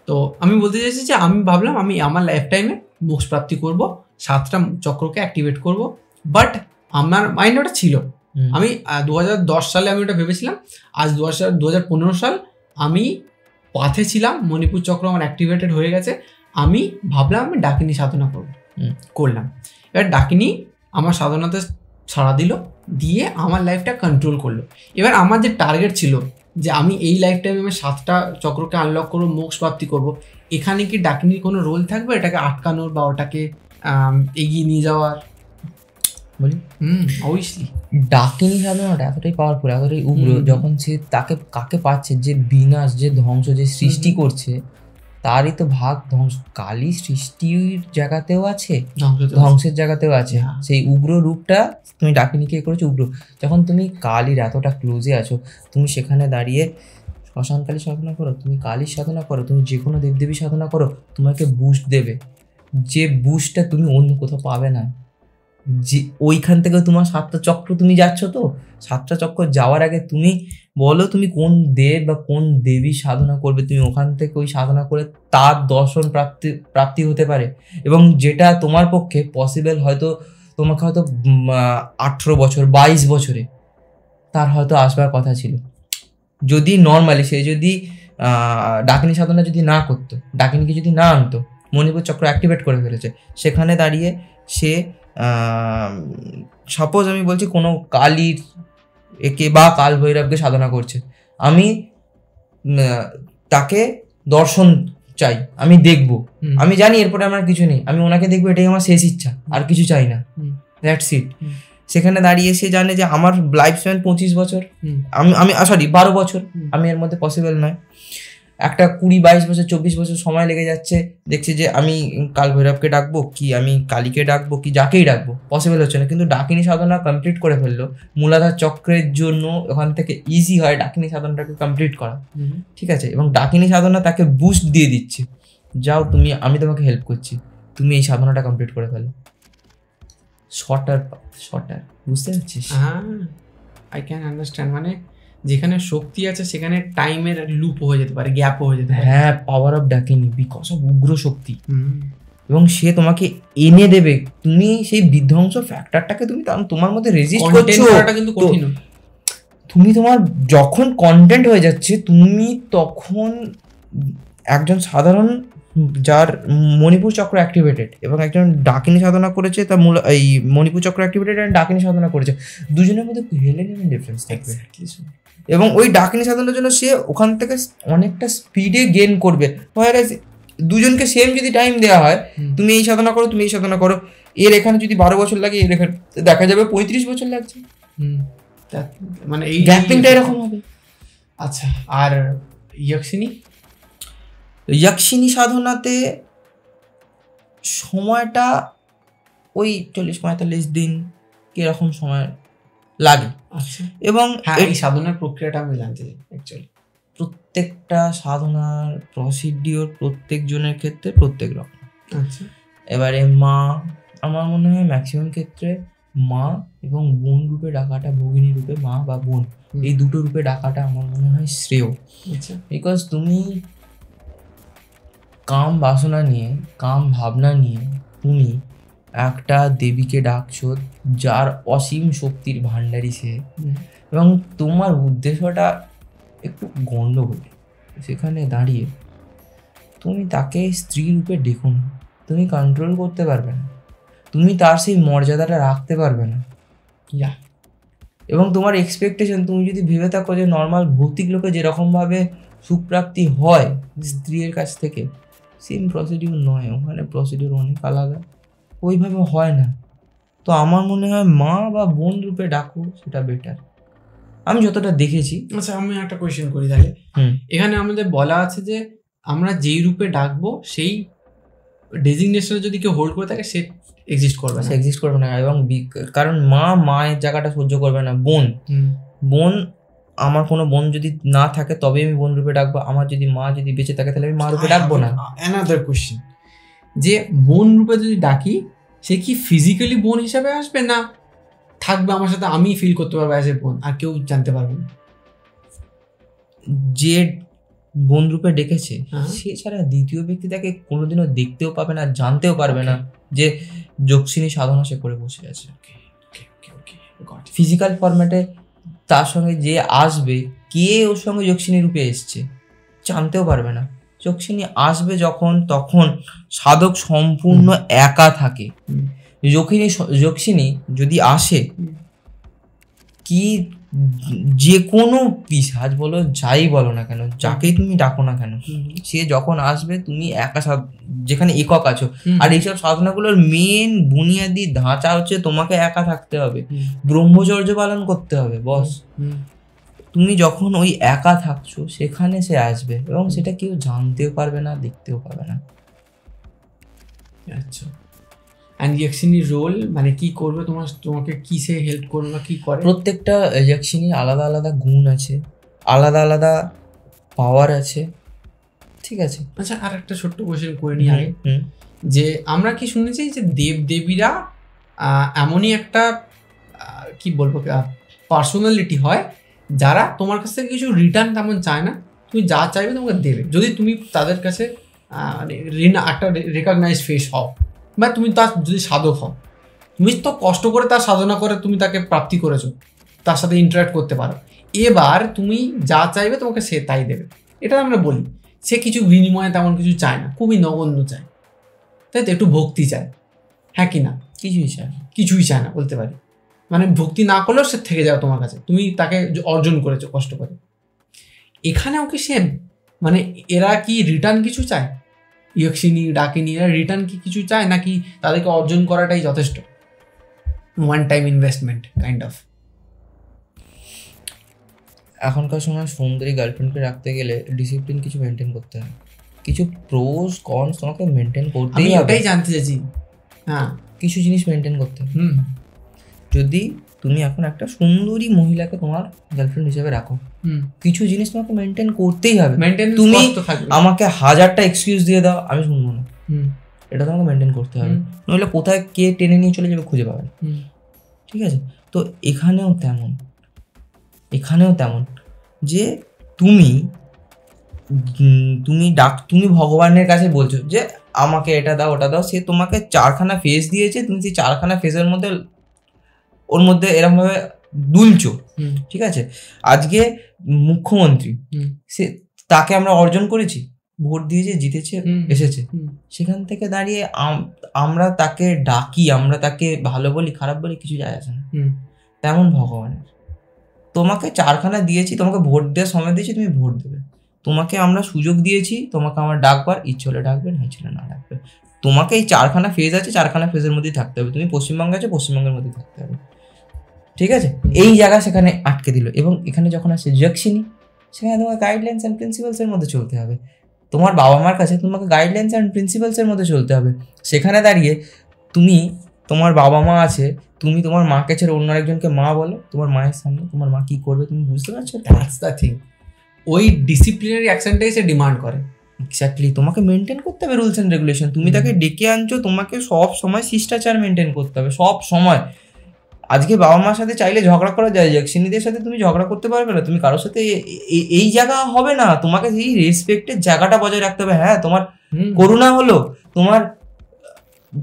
তো আমি বলতে চাইছি যে আমি ভাবলাম আমি আমার লাইফ টাইমে মোক্ষ প্রাপ্তি করবো, 7টা চক্রকে অ্যাক্টিভেট করব। বাট আমার মাইন্ড ওটা ছিল, আমি 2010 সালে আমি ওটা ভেবেছিলাম। আজ 2015 সাল, আমি পাথে ছিলাম, মণিপুর চক্র আমার অ্যাক্টিভেটেড হয়ে গেছে, আমি ভাবলাম আমি ডাকিনি সাধনা করলাম। এবার ডাকিনি আমার সাধনাতে ছাড়া দিয়ে আমার লাইফটা কন্ট্রোল করলো। এবার আমার যে টার্গেট ছিল যে আমি এই লাইফ টাইমে আমি 7টা চক্রকে আনলক করবো, মোক্ষ প্রাপ্তি করবো, এখানে কি ডাকিনির কোনো রোল থাকবে এটাকে আটকানোর বা ওটাকে এগিয়ে নিয়ে যাওয়ার? বলি অবভিয়াসলি ডাকিনি সাধনাটা এতটাই পাওয়ারফুল, এতটাই উগ্র, যখন সে কাকে পাচ্ছে, যে বিনাশ, যে ধ্বংস, যে সৃষ্টি করছে, তারই তো ভাগ ধ্বংস। কালী সৃষ্টির জায়গাতেও আছে, ধ্বংসের জায়গাতেও আছে। সেই উগ্র রূপটা তুমি ডাকিনিকে করেছো উগ্র। যখন তুমি কালীর এতটা ক্লোজে আছো, তুমি সেখানে দাঁড়িয়ে শ্মশান কালী সাধনা করো, তুমি কালীর সাধনা করো, তুমি যে কোনো দেবদেবী সাধনা করো, তোমাকে বুস্ট দেবে, যে বুস্টটা তুমি অন্য কোথাও পাবে না। যে ওইখান থেকে তোমার 7টা চক্র তুমি যাচ্ছ, তো 7টা চক্র যাওয়ার আগে তুমি বলো তুমি কোন দেব বা কোন দেবী সাধনা করবে, তুমি ওখান থেকে ওই সাধনা করে তার দর্শন প্রাপ্তি হতে পারে। এবং যেটা তোমার পক্ষে পসিবল, হয়তো তোমাকে হয়তো 18 বছর 22 বছরে তার হয়তো আসবার কথা ছিল। যদি নর্মালি সে যদি ডাকিনী সাধনা যদি না করতো, ডাকিনীকে যদি না আনতো, মণিপুর চক্র অ্যাক্টিভেট করে ফেলেছে, সেখানে দাঁড়িয়ে সে সাপোজ আমি বলছি কোনো কালীর একে বা কাল ভৈরবকে সাধনা করছে, আমি তাকে দর্শন চাই, আমি দেখবো, আমি জানি এরপরে আমার কিছু নেই, আমি ওনাকে দেখবো, এটাই আমার শেষ ইচ্ছা, আর কিছু চাই না, দ্যাটস ইট। সেখানে দাঁড়িয়ে সে জানে যে আমার লাইফ স্প্যান 25 বছর, আমি সরি 12 বছর, আমি এর মধ্যে পসিবল নয়। একটা 20-22 বছর 24 বছর সময় লেগে যাচ্ছে, দেখছি যে আমি কাল ভৈরবকে ডাকবো কি আমি কালীকে ডাকবো কি যাকেই ডাকবো, পসিবল হচ্ছে না। কিন্তু ডাকিনী সাধনা কমপ্লিট করে ফেললো, মূলাধার চক্রের জন্য ওখান থেকে ইজি হয় ডাকিনী সাধনাটাকে কমপ্লিট করা, ঠিক আছে। এবং ডাকিনী সাধনা তাকে বুস্ট দিয়ে দিচ্ছে, যাও তুমি, আমি তোমাকে হেল্প করছি, তুমি এই সাধনাটা কমপ্লিট করে ফেলো। শর্টার, বুঝতে পারছিস? হ্যাঁ, আই ক্যান আন্ডারস্ট্যান্ড। মানে যেখানে শক্তি আছে সেখানে টাইমের লুপ হয়ে যেতে পারে, গ্যাপও হয়ে যেতে পারে। হ্যাঁ, পাওয়ার অফ ডাকিনী বিকজ অফ উগ্র শক্তি, এবং সে তোমাকে এনে দেবে। তুমি সেই বিধ্বংস ফ্যাক্টরটাকে তুমি তোমার মধ্যে রেজিস্ট করছো, কিন্তু কঠিন। তুমি তোমার যখন কন্টেন্ট হয়ে যাচ্ছে, তুমি তখন একজন সাধারণ যার মণিপুর চক্র অ্যাক্টিভেটেড এবং একজন ডাকিনী সাধনা করেছে, তার মূল এই মণিপুর চক্র অ্যাক্টিভেটেড আর ডাকিনী সাধনা করেছে, দুজনের মধ্যে হেলেন ডিফারেন্স থাকবে। এবং ওই ডাকিনী সাধনার জন্য সে ওখান থেকে অনেকটা স্পিডে গেইন করবে। দুজনকে সেম যদি টাইম দেওয়া হয়, তুমি এই সাধনা করো, তুমি এই সাধনা করো, এর এখানে যদি 12 বছর লাগে, এর এখানে দেখা যাবে 35 বছর লাগছে, মানে এই গ্যাপিংটা এরকম হবে। আচ্ছা, আর ইয়াক্ষিনী সাধনাতে সময়টা ওই 40-45 দিন কিরকম সময় লাগে। আচ্ছা, এবং এই সাধনার প্রক্রিয়াটা আমি জানতে চাই অ্যাকচুয়ালি। প্রত্যেকটা সাধনার প্রসিডিওর প্রত্যেক জনের ক্ষেত্রে প্রত্যেক রকম। আচ্ছা, এবারে মা, আমার মনে হয় ম্যাক্সিমাম ক্ষেত্রে মা এবং বোন রূপে ডাকাটা, ভগিনী রূপে মা বা বোন, এই দুটো রূপে ডাকাটা আমার মনে হয় শ্রেয়। আচ্ছা, বিকজ তুমি কাম বাসনা নিয়ে, কাম ভাবনা নিয়ে তুমি একটা দেবীকে ডাকছো যার অসীম শক্তির ভাণ্ডারী সে, এবং তোমার উদ্দেশ্যটা একটু গণ্ডগোল। সেখানে দাঁড়িয়ে তুমি তাকে স্ত্রী রূপে ডেকো না, তুমি কন্ট্রোল করতে পারবে না, তুমি তার সেই মর্যাদাটা রাখতে পারবে না। এবং তোমার এক্সপেকটেশন, তুমি যদি ভেবে থাকো যে নর্মাল ভৌতিক লোকে যেরকমভাবে সুখপ্রাপ্তি হয় স্ত্রীর কাছ থেকে, সেম প্রসিডিউর নয়, ওখানে প্রসিডিউর অনেক আলাদা, ওইভাবে হয় না। তো আমার মনে হয় মা বা বোন রূপে ডাকো, সেটা বেটার, আমি যতটা দেখেছি। আচ্ছা, আমি একটা কোয়েশ্চেন করি তাহলে। এখানে আমাদের বলা আছে যে আমরা যেই রূপে ডাকবো সেই ডেজিগনেশনে যদি কেউ হোল্ড করে থাকে, সে এক্সিস্ট করবে না। এবং কারণ মায়ের জায়গাটা সহ্য করবে না। বোন, আমার কোনো বোন যদি না থাকে তবে আমি বোন রূপে ডাকবো, আমার যদি মা যদি বেঁচে থাকে তাহলে আমি মা রূপে ডাকবো না। অ্যানাদার কোয়েশ্চেন, যে বোন রূপে যদি ডাকি, সে কি ফিজিক্যালি বোন হিসাবে আসবে, না থাকবে আমার সাথে, আমি ফিল করতে পারবো অ্যাজ এ বোন, আর কেউ জানতে পারবে না? যে বোন রূপে ডেকেছে সে ছাড়া দ্বিতীয় ব্যক্তি তাকে কোনোদিনও দেখতেও পাবে না, জানতেও পারবে না যে যক্ষিণী সাধনা সে করে বসে আছে। ফিজিক্যাল ফরম্যাটে তার সঙ্গে যে আসবে, কে ওর সঙ্গে যক্ষিণী রূপে এসছে জানতেও পারবে না। যক্ষিণী আসবে যখন, তখন সাধক সম্পূর্ণ একা থাকে। যক্ষিণী যদি আসে, কি যে কোনো পিশাচ বলো, যাই বলো না কেন, যাকেই তুমি ডাকো না কেন, সে যখন আসবে তুমি একা, যেখানে একক আছো। আর এইসব সাধনাগুলোর মেন বুনিয়াদি ধাঁচা হচ্ছে তোমাকে একা থাকতে হবে, ব্রহ্মচর্য পালন করতে হবে, বস। তুমি যখন ওই একা থাকছো, সেখানে সে আসবে এবং সেটা কেউ জানতেও পারবে না, দেখতেও পারবে না। আচ্ছা, অ্যান্ড যক্ষিণীর রোল মানে কি করবে, তোমাকে কিসে হেল্প করবে বা কি করে? প্রত্যেকটা যক্ষিণীর আলাদা আলাদা গুণ আছে, আলাদা আলাদা পাওয়ার আছে, ঠিক আছে। আচ্ছা, আর একটা ছোট্ট কোয়েশ্চেন করে নিই আগে, যে আমরা কি শুনেছি যে দেবদেবীরা এমনই একটা কি বলবো পার্সোনালিটি হয় যারা তোমার কাছ থেকে কিছু রিটার্ন তেমন চায় না, তুমি যা চাইবে তোমাকে দেবে, যদি তুমি তাদের কাছে মানে একটা রেকগনাইজ ফেস হও বা তুমি তার যদি সাধক হও। তুমি তো কষ্ট করে তার সাধনা করে তুমি তাকে প্রাপ্তি করেছো, তার সাথে ইন্টারাক্ট করতে পারো, এবার তুমি যা চাইবে তোমাকে সে তাই দেবে। এটা আমরা বলি সে কিছু বিনিময়ে তেমন কিছু চায় না, খুবই নগণ্য চায়, তাই তো? একটু ভক্তি চায়, হ্যাঁ কি না? কিছুই চায় না বলতে পারি, মানে ভক্তি না করলেও সে থেকে যাও তোমার কাছে, তুমি তাকে অর্জন করেছো কষ্ট করে। এখানেও কি সেম, মানে এরা কি রিটার্ন কিছু চায়? ইয়ক্ষিণী ডাকিনী এরা রিটার্ন কি কিছু চায়, নাকি তাদেরকে অর্জন করাটাই যথেষ্ট? One time investment kind of. এখনকার সময় সুন্দরী গার্লফ্রেন্ডকে রাখতে গেলে ডিসিপ্লিন কিছু মেনটেন করতে হয়, কিছু প্রোস কনস তোমাকে মেনটেন করতেই হবে। এটাই জানতে চাইছি, হ্যাঁ কিছু জিনিস মেনটেন করতে হবে। যদি তুমি এখন একটা সুন্দরী মহিলাকে তোমার গার্লফ্রেন্ড হিসেবে রাখো, কিছু জিনিস তোমাকে মেনটেন করতেই হবে। তুমি আমাকে 1000টা এক্সকিউজ দিয়ে দাও, আমি শুনবো না, এটা তোমাকে মেনটেন করতে হবে, নইলে কোথায় কে টেনে নিয়ে চলে যাবে খুঁজে পাবে। ঠিক আছে, তো এখানেও তেমন যে তুমি ভগবানের কাছে বলছো যে আমাকে এটা দাও ওটা দাও, সে তোমাকে 4খানা ফেজ দিয়েছে, তুমি সেই 4খানা ফেজের মধ্যে ওর মধ্যে এরকম ভাবে দুলছো। ঠিক আছে, আজকে মুখ্যমন্ত্রী, সে তাকে আমরা অর্জন করেছি, ভোট দিয়েছে, জিতেছে, এসেছে, সেখান থেকে দাঁড়িয়ে আমরা তাকে ডাকি, আমরা তাকে ভালো বলি খারাপ বলি কিছু যায় আসে না। তেমন ভগবানের, তোমাকে 4খানা দিয়েছি, তোমাকে ভোট দেওয়ার সময় দিয়েছি, তুমি ভোট দেবে, তোমাকে আমরা সুযোগ দিয়েছি, তোমাকে আমার ডাকবার ইচ্ছে হলে ডাকবে, না ইচ্ছে হলে না ডাকবে, তোমাকে এই 4খানা ফেজ আছে, 4খানা ফেজের মধ্যেই থাকতে হবে, তুমি পশ্চিমবঙ্গে আছে পশ্চিমবঙ্গের মধ্যেই থাকতে হবে। ঠিক আছে, এই জায়গা সেখানে আটকে দিল। এবং এখানে যখন আসছে যক্ষিণী, সেখানে তোমার গাইডলাইন্স অ্যান্ড প্রিন্সিপালসের মধ্যে চলতে হবে, তোমার বাবা মার কাছে তোমাকে গাইডলাইন্স অ্যান্ড প্রিন্সিপালসের মধ্যে চলতে হবে। সেখানে দাঁড়িয়ে তোমার বাবা মা আছে, তুমি তোমার মাকে ছেড়ে অন্য একজনকে মা বলো, তোমার মায়ের সামনে তোমার মা কি করবে তুমি বুঝতে পারছো? দ্যাটস দ্য থিং, ওই ডিসিপ্লিনারি অ্যাকশনটাই সে ডিমান্ড করে। এক্স্যাক্টলি, তোমাকে মেনটেন করতে হবে রুলস অ্যান্ড রেগুলেশন। তুমি তাকে ডেকে আনছো, তোমাকে সব সময় শিষ্টাচার মেনটেন করতে হবে, সব সময়। আজকে বাবা মার সাথে চাইলে ঝগড়া করা যায়, যক্ষিণীদের সাথে তুমি ঝগড়া করতে পারবে না, তুমি কারোর সাথে এই জায়গা হবে না, তোমাকে সেই রেসপেক্টের জায়গাটা বজায় রাখতে হবে। হ্যাঁ, তোমার করুণা হলো, তোমার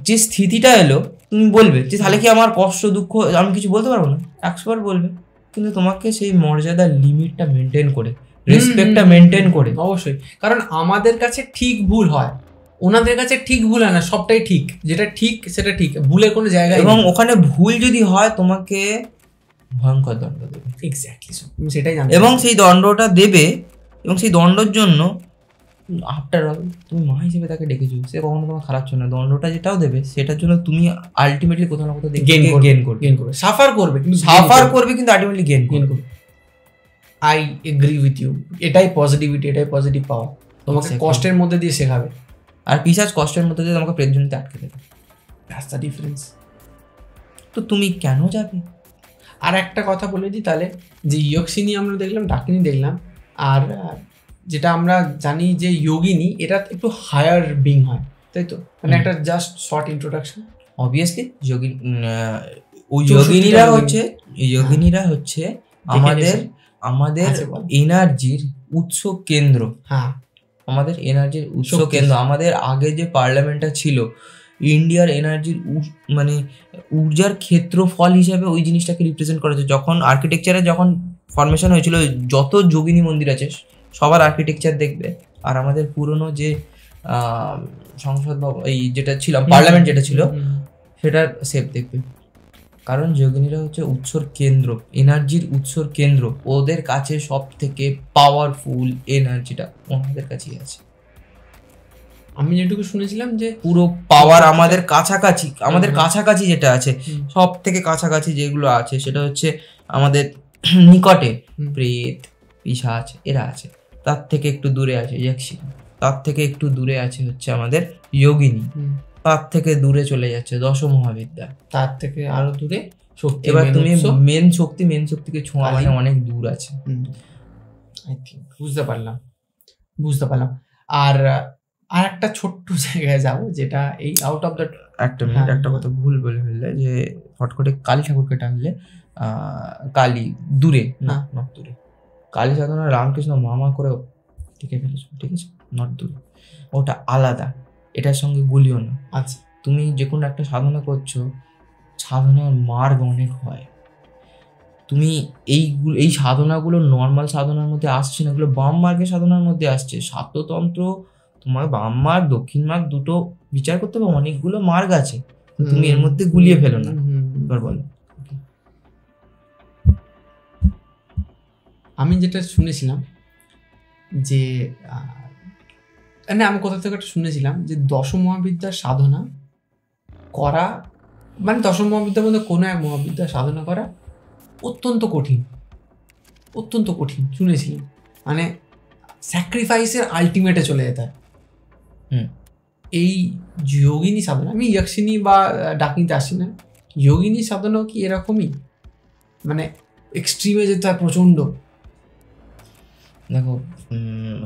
যে স্থিতিটা এলো, তুমি বলবে যে তাহলে কি আমার কষ্ট দুঃখ আমি কিছু বলতে পারবো না, 100বার বলবে, কিন্তু তোমাকে সেই মর্যাদার লিমিটটা মেনটেন করে, রেসপেক্টটা মেনটেন করে। অবশ্যই, কারণ আমাদের কাছে ঠিক ভুল হয়, ওনাদের কাছে ঠিক ভুল হয় না, সবটাই ঠিক, যেটা ঠিক সেটা ঠিক, ভুলের কোনো জায়গায়। এবং ওখানে ভুল যদি হয় তোমাকে ভয়ঙ্কর দণ্ড দেবে। এক্স্যাক্টলি, সেটাই জানি। এবং সেই দণ্ডটা দেবে, এবং সেই দণ্ডর জন্য আফটার অল তুমি মা হিসেবে তাকে ডেকেছো, সে কখনো তোমার খারাপ ছিল না, দণ্ডটা যেটাও দেবে সেটার জন্য তুমি আলটিমেটলি কোথাও না কোথাও গেন করবে, সাফার করবে, কিন্তু আলটিমেটলি গেন করবে। আই এগ্রি উইথ ইউ, এটাই পজিটিভিটি, এটাই পজিটিভ পাওয়ার, তোমাকে কষ্টের মধ্যে দিয়ে শেখাবে, আর পিশাচ কষ্টের মধ্যে দিয়ে তোমাকে প্রেজেন্টে আটকে দেবে। That's the difference. তো তুমি কেন যাবে? আর একটা কথা বলে দিই তাহলে, যে ইয়ক্ষিণী আমরা দেখলাম, ডাকিনী দেখলাম, আর যেটা আমরা জানি যে যোগিনী, এটা একটু হায়ার বিং হয়, তাই তো? মানে একটা জাস্ট শর্ট ইন্ট্রোডাকশন। অবভিয়াসলি যোগিনীরা হচ্ছে আমাদের এনার্জির উৎস কেন্দ্র। হ্যাঁ, আমাদের এনার্জির উৎস কেন্দ্র। আমাদের আগে যে পার্লামেন্টটা ছিল, ইন্ডিয়ার এনার্জির মানে ঊর্জার ক্ষেত্রফল হিসেবে ওই জিনিসটাকে রিপ্রেজেন্ট করা হচ্ছে। যখন আর্কিটেকচারে যখন ফরমেশন হয়েছিল, যত যোগিনী মন্দির আছে সবার আর্কিটেকচার দেখবে, আর আমাদের পুরনো যে সংসদ ভবন, এই যেটা ছিল পার্লামেন্ট যেটা ছিল, সেটার শেপ দেখবে। কারণ যোগিনীরা হচ্ছে উৎসর কেন্দ্র, এনার্জির উৎসর কেন্দ্র। ওদের কাছে সব থেকে পাওয়ারফুল এনার্জিটা ওনাদের কাছেই আছে। আমি যেটুকু শুনেছিলাম যে পুরো পাওয়ার আমাদের কাছাকাছি যেটা আছে, সব থেকে কাছাকাছি যেগুলো আছে সেটা হচ্ছে আমাদের নিকটে প্রেত, পিশাচ এরা আছে। তার থেকে একটু দূরে আছে যক্ষিণী, তার থেকে একটু দূরে আছে হচ্ছে আমাদের যোগিনী, তার থেকে দূরে চলে যাচ্ছে দশ মহাবিদ্যা, তার থেকে আরো দূরে শক্তি। এবার তুমি মেন শক্তিকে ছোঁয়া মানে অনেক দূর আছে। বুঝতে পারলাম। আর আর একটা ছোট্ট জায়গায় যাবো, যেটা এই আউট অফ দ্য একটা মিনিট, একটা কথা ভুল বলে ফেললে, যে হট করে কালী ঠাকুরকে টানলে কালী দূরে না, নট দূরে, কালী সাধনা রামকৃষ্ণ মামা করে টিকে ফেলেছ, ঠিক আছে, নট দূরে, ওটা আলাদা, এটার সঙ্গে গুলিও না। আচ্ছা, তুমি যে কোনো একটা সাধনা করছো, সাধনার মার্গ অনেক হয়, তুমি এই সাধনাগুলো নর্মাল সাধনার মধ্যে আসছে না, এগুলো বাম মার্গের সাধনার মধ্যে আসছে। শাক্ততন্ত্র তোমার বাম মার্গ দক্ষিণ মার্গ দুটো বিচার করতে হবে, অনেকগুলো মার্গ আছে, তুমি এর মধ্যে গুলিয়ে ফেলো না। এবার বলো। আমি যেটা শুনেছিলাম যে আমি কোথা থেকে একটা শুনেছিলাম যে দশ মহাবিদ্যার সাধনা করা, মানে দশ মহাবিদ্যার মধ্যে কোনো এক মহাবিদ্যার সাধনা করা অত্যন্ত কঠিন, অত্যন্ত কঠিন শুনেছিলাম, মানে স্যাক্রিফাইসের আলটিমেটে চলে যেতে হয়। এই যোগিনী সাধনা, আমি ইয়ক্ষিনী বা ডাকিনীতে আসি না, যোগিনী সাধনাও কি এরকমই, মানে এক্সট্রিমে যেতে হয় প্রচণ্ড? দেখো,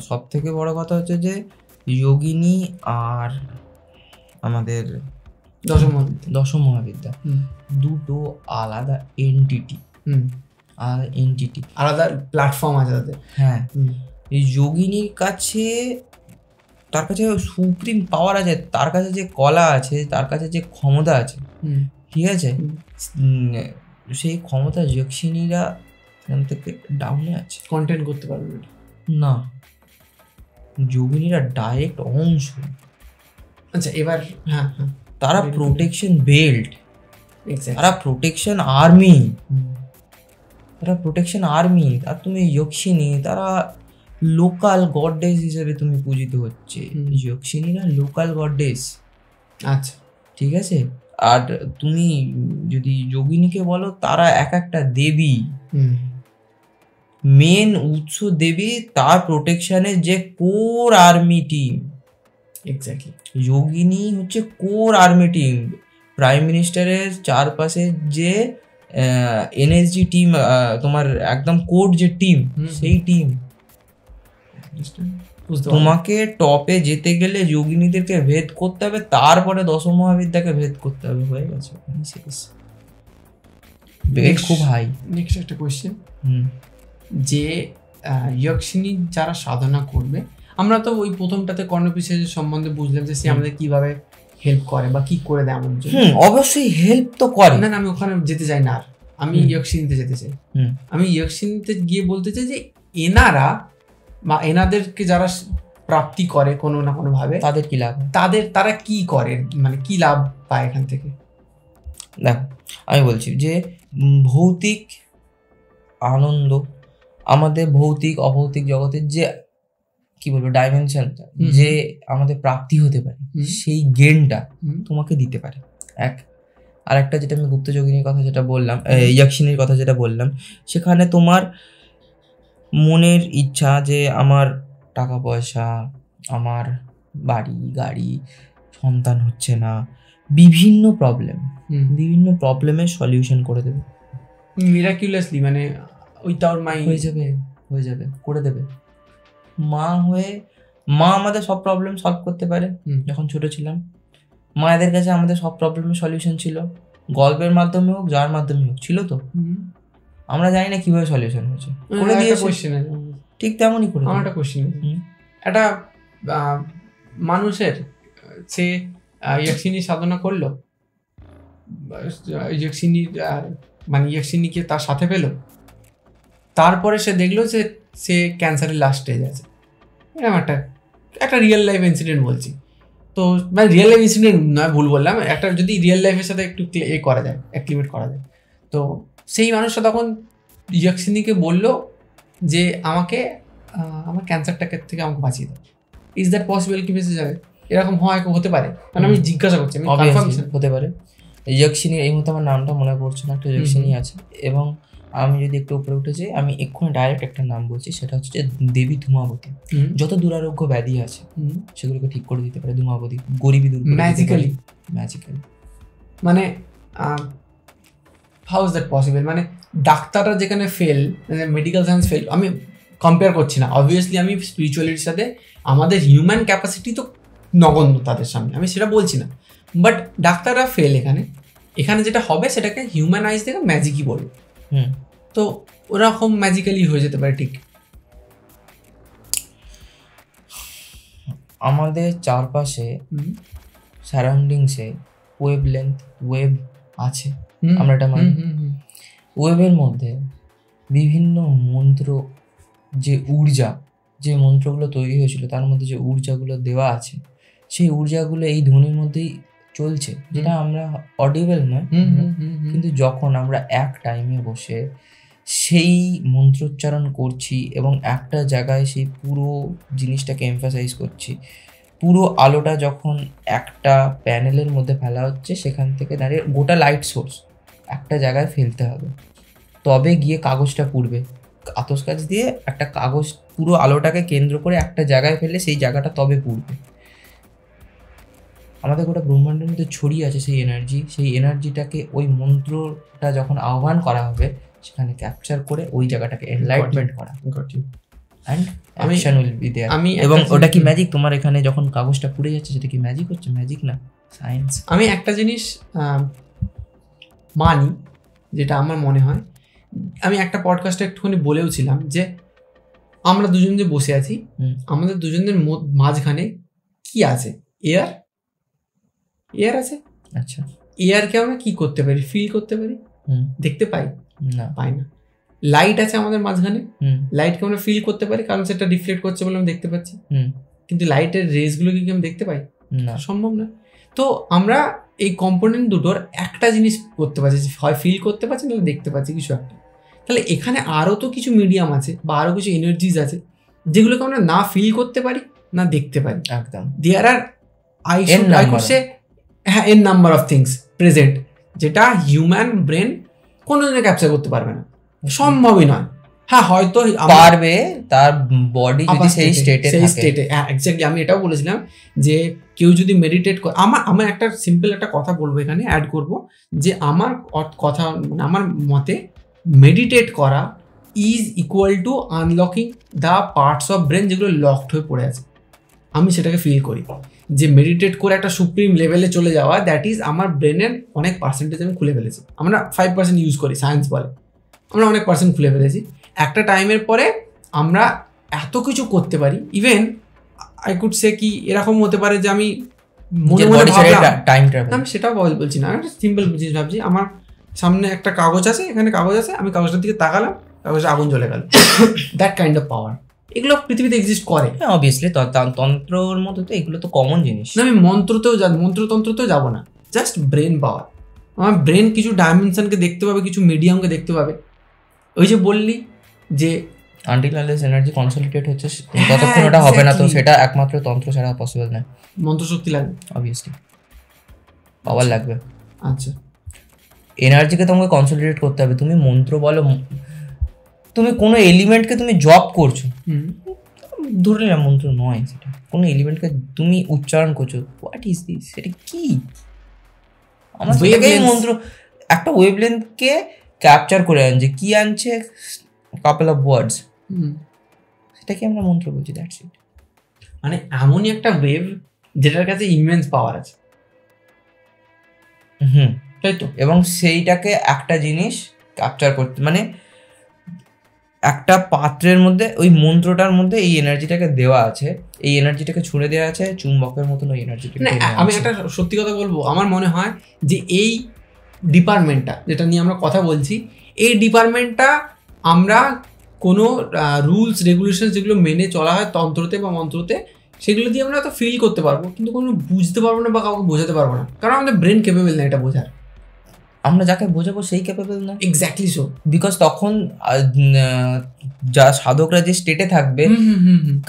সব থেকে বড় কথা হচ্ছে যে যোগিনী আর আমাদের দশ মহাবিদ্যা দুটো আলাদা এন্টিটি, আলাদা প্ল্যাটফর্ম আছে তাদের। হ্যাঁ, এই যোগিনীর কাছে, তার কাছে সুপ্রিম পাওয়ার আছে, তার কাছে যে কলা আছে, তার কাছে যে ক্ষমতা আছে, ঠিক আছে, সেই ক্ষমতা যক্ষিণীরা এখান থেকে ডাউনে আছে, কন্টেন্ট করতে পারবে না, যোগিনীরা ডাইরেক্ট অংশ। আচ্ছা, এবার হ্যাঁ, তারা প্রোটেকশন বেল্ট, তারা প্রোটেকশন আর্মি, আর তুমি যক্ষিণী, তারা লোকাল গডেস হিসেবে তুমি পূজিত হচ্ছে। যক্ষিণীরা লোকাল গডেস, আচ্ছা, ঠিক আছে। আর তুমি যদি যোগিনীকে বলো, তারা এক একটা দেবী, মেন উৎস দেবী, তার প্রোটেকশনের যে কোর আর্মি টিম, এক্স্যাক্টলি, যোগিনী হচ্ছে কোর আর্মি টিম। প্রাইম মিনিস্টারের চারপাশে যে এনএসজি টিম, তোমার একদম কোর যে টিম, সেই টিম। তোমাকে টপে যেতে গেলে যোগিনীদেরকে ভেদ করতে হবে, তারপরে দশ মহাবিদ্যাকে ভেদ করতে হবে, হয়ে গেছে, খুব হাই। নেক্সট একটা কোয়েশ্চেন, যে যক্ষিণী যারা সাধনা করবে, আমরা তো ওই প্রথমটাতে কর্ণপিশাচের সম্বন্ধে বুঝলাম যে সে আমাদের কিভাবে হেল্প করে বা কি করে দেয় আমাদের জন্য। অবশ্যই হেল্প তো করে, না আমি ওখানে যেতে চাই না, আর আমি যক্ষিণীতে যেতে চাই। আমি যক্ষিণীতে গিয়ে বলতে চাই যে এনারা বা এনাদেরকে যারা প্রাপ্তি করে কোনো না কোনো ভাবে, তাদের কি লাভ, তারা কি করে, মানে কি লাভ পায় এখান থেকে। দেখো, আমি বলছি যে ভৌতিক আনন্দ, আমাদের ভৌতিক অভৌতিক জগতের যে কি বলবো ডাইমেনশন, যে আমাদের প্রাপ্তি হতে পারে, সেই গেনটা তোমাকে দিতে পারে। আর একটা যেটা আমি গুপ্তযোগিনীর কথা যেটা বললাম, যক্ষিণীর কথা যেটা বললাম, সেখানে তোমার মনের ইচ্ছা যে আমার টাকা পয়সা, আমার বাড়ি গাড়ি, সন্তান হচ্ছে না, বিভিন্ন প্রবলেমের সলিউশন করে দেবে মিরাকুলাসলি, মানে উইথাউট মাই হয়ে যাবে করে দেবে। মা আমাদের সব প্রবলেম সলভ করতে পারে। যখন ছোট ছিলাম, মায়েদের কাছে আমাদের সব প্রবলেমের সলিউশন ছিল, গল্পের মাধ্যমে হোক, যার মাধ্যমে হোক, ছিল তো। আমরা জানি না কিভাবে সলিউশন হয়েছে, করে দিয়েছে, ঠিক তেমনই করে। আমার একটা কোশ্চেন, একটা মানুষের সে যক্ষিণী সাধনা করলো, যক্ষিণী মানে যক্ষিণীকে তার সাথে পেলো, তারপরে সে দেখলো যে সে ক্যান্সারের লাস্ট স্টেজ আছে, এরকম একটা রিয়েল লাইফ ইনসিডেন্ট বলছি। তো মানে রিয়েল লাইফ ইনসিডেন্ট নয়, ভুল বললাম, একটা যদি রিয়েল লাইফের সাথে একটু করা যায়, অ্যাক্টিভেট করা যায়, তো সেই মানুষটা তখন যক্ষিণীকে বললো যে আমাকে আমার ক্যান্সারটাকে থেকে আমাকে বাঁচিয়ে দাও। Is that possible? কি বেঁচে যাবে? এরকম হতে পারে, কারণ আমি জিজ্ঞাসা করছি, আমি কনফার্মেশন হতে পারে। যক্ষিণী, এই মুহূর্তে আমার নামটা মনে পড়ছে না, একটা যক্ষিণী আছে, এবং আমি যদি একটু উপরে উঠে যাই, আমি এক্ষুনি ডাইরেক্ট একটা নাম বলছি, সেটা হচ্ছে দেবী ধূমাবতী। যত দুরারোগ্য ব্যাধি আছে সেগুলোকে ঠিক করে দিতে পারে ধূমাবতী, গরিবী দূর করে ম্যাজিক্যালি। মানে হাউ ইজ দ্যাট পসিবল? মানে ডাক্তাররা যেখানে ফেল, মানে মেডিকেল সায়েন্স ফেল, আমি কম্পেয়ার করছি না, অবভিয়াসলি আমি স্পিরিচুয়ালিটির সাথে আমাদের হিউম্যান ক্যাপাসিটি তো নগণ্য তাদের সামনে, আমি সেটা বলছি না, বাট ডাক্তাররা ফেল এখানে। এখানে যেটা হবে সেটাকে হিউম্যান আইজ থেকে ম্যাজিকই বলবে। তো ওরকম ম্যাজিক্যালি হয়ে যেতে পারে। ঠিক আমাদের চারপাশে সারাউন্ডিংসে ওয়েব আছে, আমরা এটা মানি। ওয়েবের মধ্যে বিভিন্ন মন্ত্র, যে যে মন্ত্রগুলো তৈরি হয়েছিল তার মধ্যে যে ঊর্জাগুলো দেওয়া আছে, সেই ঊর্জাগুলো এই ধ্বনির মধ্যেই চলছে, যেটা আমরা অডিবল নয়, কিন্তু যখন আমরা এক টাইমে বসে সেই মন্ত্রোচ্চারণ করছি এবং একটা জায়গায় সেই পুরো জিনিসটাকে এমফাসাইজ করছি, পুরো আলোটা যখন একটা প্যানেলের মধ্যে ফেলা হচ্ছে, সেখান থেকে দাঁড়িয়ে গোটা লাইট সোর্স একটা জায়গায় ফেলতে হবে, তবে গিয়ে কাগজটা পুড়বে। আতস কাচ দিয়ে একটা কাগজ পুরো আলোটাকে কেন্দ্র করে একটা জায়গায় ফেললে সেই জায়গাটা তবে পুড়বে। আমাদের গোটা ব্রহ্মাণ্ডের মধ্যে ছড়িয়ে আছে সেই এনার্জিটাকে ওই মন্ত্রটা যখন আহ্বান করা হবে সেখানে ক্যাপচার করে ওই জায়গাটাকে এনলাইটমেন্ট করা, and action will be there. এবং ওটা কি ম্যাজিক? তোমার এখানে যখন কাগজটা পুড়ে যাচ্ছে সেটা কি ম্যাজিক হচ্ছে? ম্যাজিক না, সায়েন্স। আমি একটা জিনিস মানি, যেটা আমার মনে হয়, আমি একটা পডকাস্টে একটুখানি বলেও ছিলাম যে আমরা দুজন যে বসে আছি, আমাদের দুজনের মাঝখানে কি আছে? এয়ার আছে। আচ্ছা, এয়ারকে আমরা কি করতে পারি? ফিল করতে পারি, দেখতে পাই না, পাই না। লাইট আছে আমাদের মাঝখানে, লাইটকে আমরা ফিল করতে পারি কারণ সেটা রিফ্লেক্ট করছে বলে আমরা দেখতে পাচ্ছি, কিন্তু লাইটের রেসগুলোকে কি আমরা দেখতে পাই? না, সম্ভব না। তো আমরা এই কম্পোনেন্ট দুটোর একটা জিনিস করতে পারছি, হয় ফিল করতে পারছি নাহলে দেখতে পাচ্ছি কিছু একটা। তাহলে এখানে আরও তো কিছু মিডিয়াম আছে বা আরও কিছু এনার্জিজ আছে যেগুলোকে আমরা না ফিল করতে পারি না দেখতে পারি। একদম। There are I could say an number of things present, যেটা হিউম্যান ব্রেন কোনোদিনও ক্যাপচার করতে পারবে না, সম্ভবই নয়। হ্যাঁ, হয়তো পারবে, তার বডি যদি সেই স্টেটে। হ্যাঁ, এক্স্যাক্টলি। আমি এটাও বলেছিলাম যে কেউ যদি মেডিটেট করে, আমার একটা সিম্পল একটা কথা বলবো এখানে, অ্যাড করবো যে আমার কথা, আমার মতে মেডিটেট করা is equal to unlocking the parts of brain যেগুলো লকড হয়ে পড়ে আছে। আমি সেটাকে ফিল করি যে মেডিটেট করে একটা সুপ্রিম লেভেলে চলে যাওয়া, দ্যাট ইজ আমার ব্রেনের অনেক পার্সেন্টেজ আমি খুলে ফেলেছি। আমরা 5% ইউজ করি, সায়েন্স বলে আমরা অনেক পার্সেন্ট খুলে ফেলেছি। একটা টাইমের পরে আমরা এত কিছু করতে পারি, ইভেন আই কুড সে কি এরকম হতে পারে যে আমি মনে মনে টাইম ট্রাভেল, আমি সেটাও বলছি না, একটা সিম্পল জিনিস ভাবছি, আমার সামনে একটা কাগজ আছে, এখানে কাগজ আছে, আমি কাগজটার দিকে তাকালাম, কাগজে আগুন জ্বলে গেল। দ্যাট কাইন্ড অফ পাওয়ার এগুলো পৃথিবীতে এক্সিস্ট করে। হ্যাঁ, অবভিয়াসলি তন্ত্রর মধ্যে তো এগুলো তো কমন জিনিস। না, আমি মন্ত্রতন্ত্রতেও যাবো না, জাস্ট ব্রেন পাওয়ার। আমার ব্রেন কিছু ডাইমেনশনকে দেখতে পাবে, কিছু মিডিয়ামকে দেখতে পাবে। ওই যে বললি যে আনটিল আনলেস এনার্জি কনসলিডেট হচ্ছে ততক্ষণ ওটা হবে না, তো সেটা একমাত্র তন্ত্র ছাড়া পসিবল না। মন্ত্র শক্তি লাগবে, অবভিয়াসলি পাওয়ার লাগবে। আচ্ছা, এনার্জিকে তোমাকে কনসলিডেট করতে হবে। তুমি মন্ত্র বলো, তুমি কোনো এলিমেন্টকে তুমি জব করছো, ধরে নিলাম মন্ত্র নয়, সেটা কোনো এলিমেন্টকে তুমি উচ্চারণ করছো, হোয়াট ইজ দিস, সেটা কি? আমার মন্ত্র একটা ওয়েভলেন্থকে ক্যাপচার করে আনছে, কি আনছে? কাপল অফ ওয়ার্ডস, সেটাকে আমরা মন্ত্র বলছি, দ্যাটস ইট। মানে এমনই একটা ওয়েভ যেটার কাছে ইমেন্স পাওয়ার আছে, তাই তো। এবং সেইটাকে একটা জিনিস ক্যাপচার করতে, মানে একটা পাত্রের মধ্যে ওই মন্ত্রটার মধ্যে এই এনার্জিটাকে দেওয়া আছে, এই এনার্জিটাকে ছুঁড়ে দেওয়া আছে চুম্বকের মতন ওই এনার্জিটাকে। আমি একটা সত্যি কথা বলবো, আমার মনে হয় যে এই ডিপার্টমেন্টটা যেটা নিয়ে আমরা কথা বলছি, এই ডিপার্টমেন্টটা আমরা কোনো রুলস রেগুলেশন যেগুলো মেনে চলা হয় তন্ত্রতে বা মন্ত্রতে, সেগুলো দিয়ে আমরা হয়তো ফিল করতে পারবো, কিন্তু কোনো বুঝতে পারবো না বা কাউকে বোঝাতে পারবো না, কারণ আমাদের ব্রেন ক্যাপেবল না এটা বোঝার। আমরা যাকে বোঝাবো সেই ক্যাপেবল না। এক্স্যাক্টলি সো, বিকজ তখন যা সাধকরা যে স্টেটে থাকবে,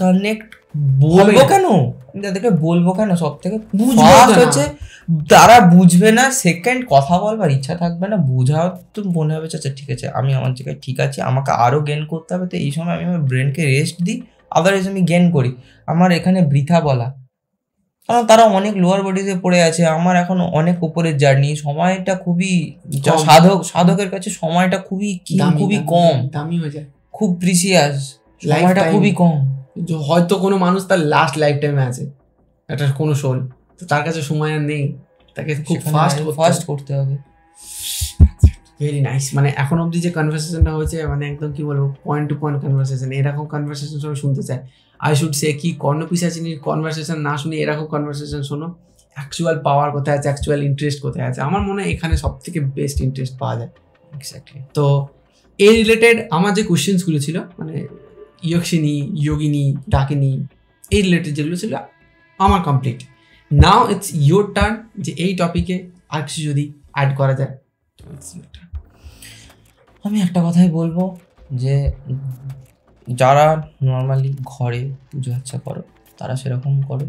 কানেক্ট বলবো কেন, তাদেরকে বলবো কেন, সব থেকে ফার্স্ট হচ্ছে তারা বুঝবে না, সেকেন্ড কথা বলবার ইচ্ছা থাকবে না, বোঝাও তো মনে হবে আচ্ছা ঠিক আছে আমি আমার জায়গায় ঠিক আছি, আমাকে আরও গেন করতে হবে, তো এই সময় আমি আমার ব্রেনকে রেস্ট দিই, আদারওয়াইজ আমি গেন করি। আমার এখানে বৃথা বলা, কারণ তারা অনেক লোয়ার বডিতে পড়ে আছে, আমার এখন অনেক উপরের জার্নি, সময়টা খুবই সাধকের কাছে সময়টা খুবই কম, দামি হয়ে যায়, খুব প্রিসিয়াস, সময়টা খুবই কম। হয়তো কোনো মানুষ তার লাস্ট লাইফ টাইমে আছে, একটা কোনো সোল, তো তার কাছে সময় আর নেই, তাকে খুব ফাস্ট করতে হবে। Very nice. মানে এখন অবধি যে কনভারসেশনটা হয়েছে, মানে একদম কি বলবো, পয়েন্ট টু পয়েন্ট কনভারসেশন। এরকম কনভারসেশন সবাই শুনতে চায়। আই শুড সে কি কর্ণপিশাচিনীর কনভারসেশন না শুনে এরকম কনভারসেশন শোনো। অ্যাকচুয়াল পাওয়ার কোথায় আছে, অ্যাকচুয়াল ইন্টারেস্ট কোথায় আছে, আমার মনে হয় এখানে সব থেকে বেস্ট ইন্টারেস্ট পাওয়া যায়। এক্স্যাক্টলি। তো এই রিলেটেড আমার যে কোশ্চেন্সগুলো ছিল, মানে ইয়ক্ষিনী, যোগিনী, ডাকিনী, এই রিলেটেড যেগুলো ছিল আমার complete. Now it's your turn, যে এই টপিকে আর কিছু যদি অ্যাড করা যায়। আমি একটা কথাই বলবো, যে যারা নর্মালি ঘরে পুজো আচ্ছা করো তারা সেরকম করো,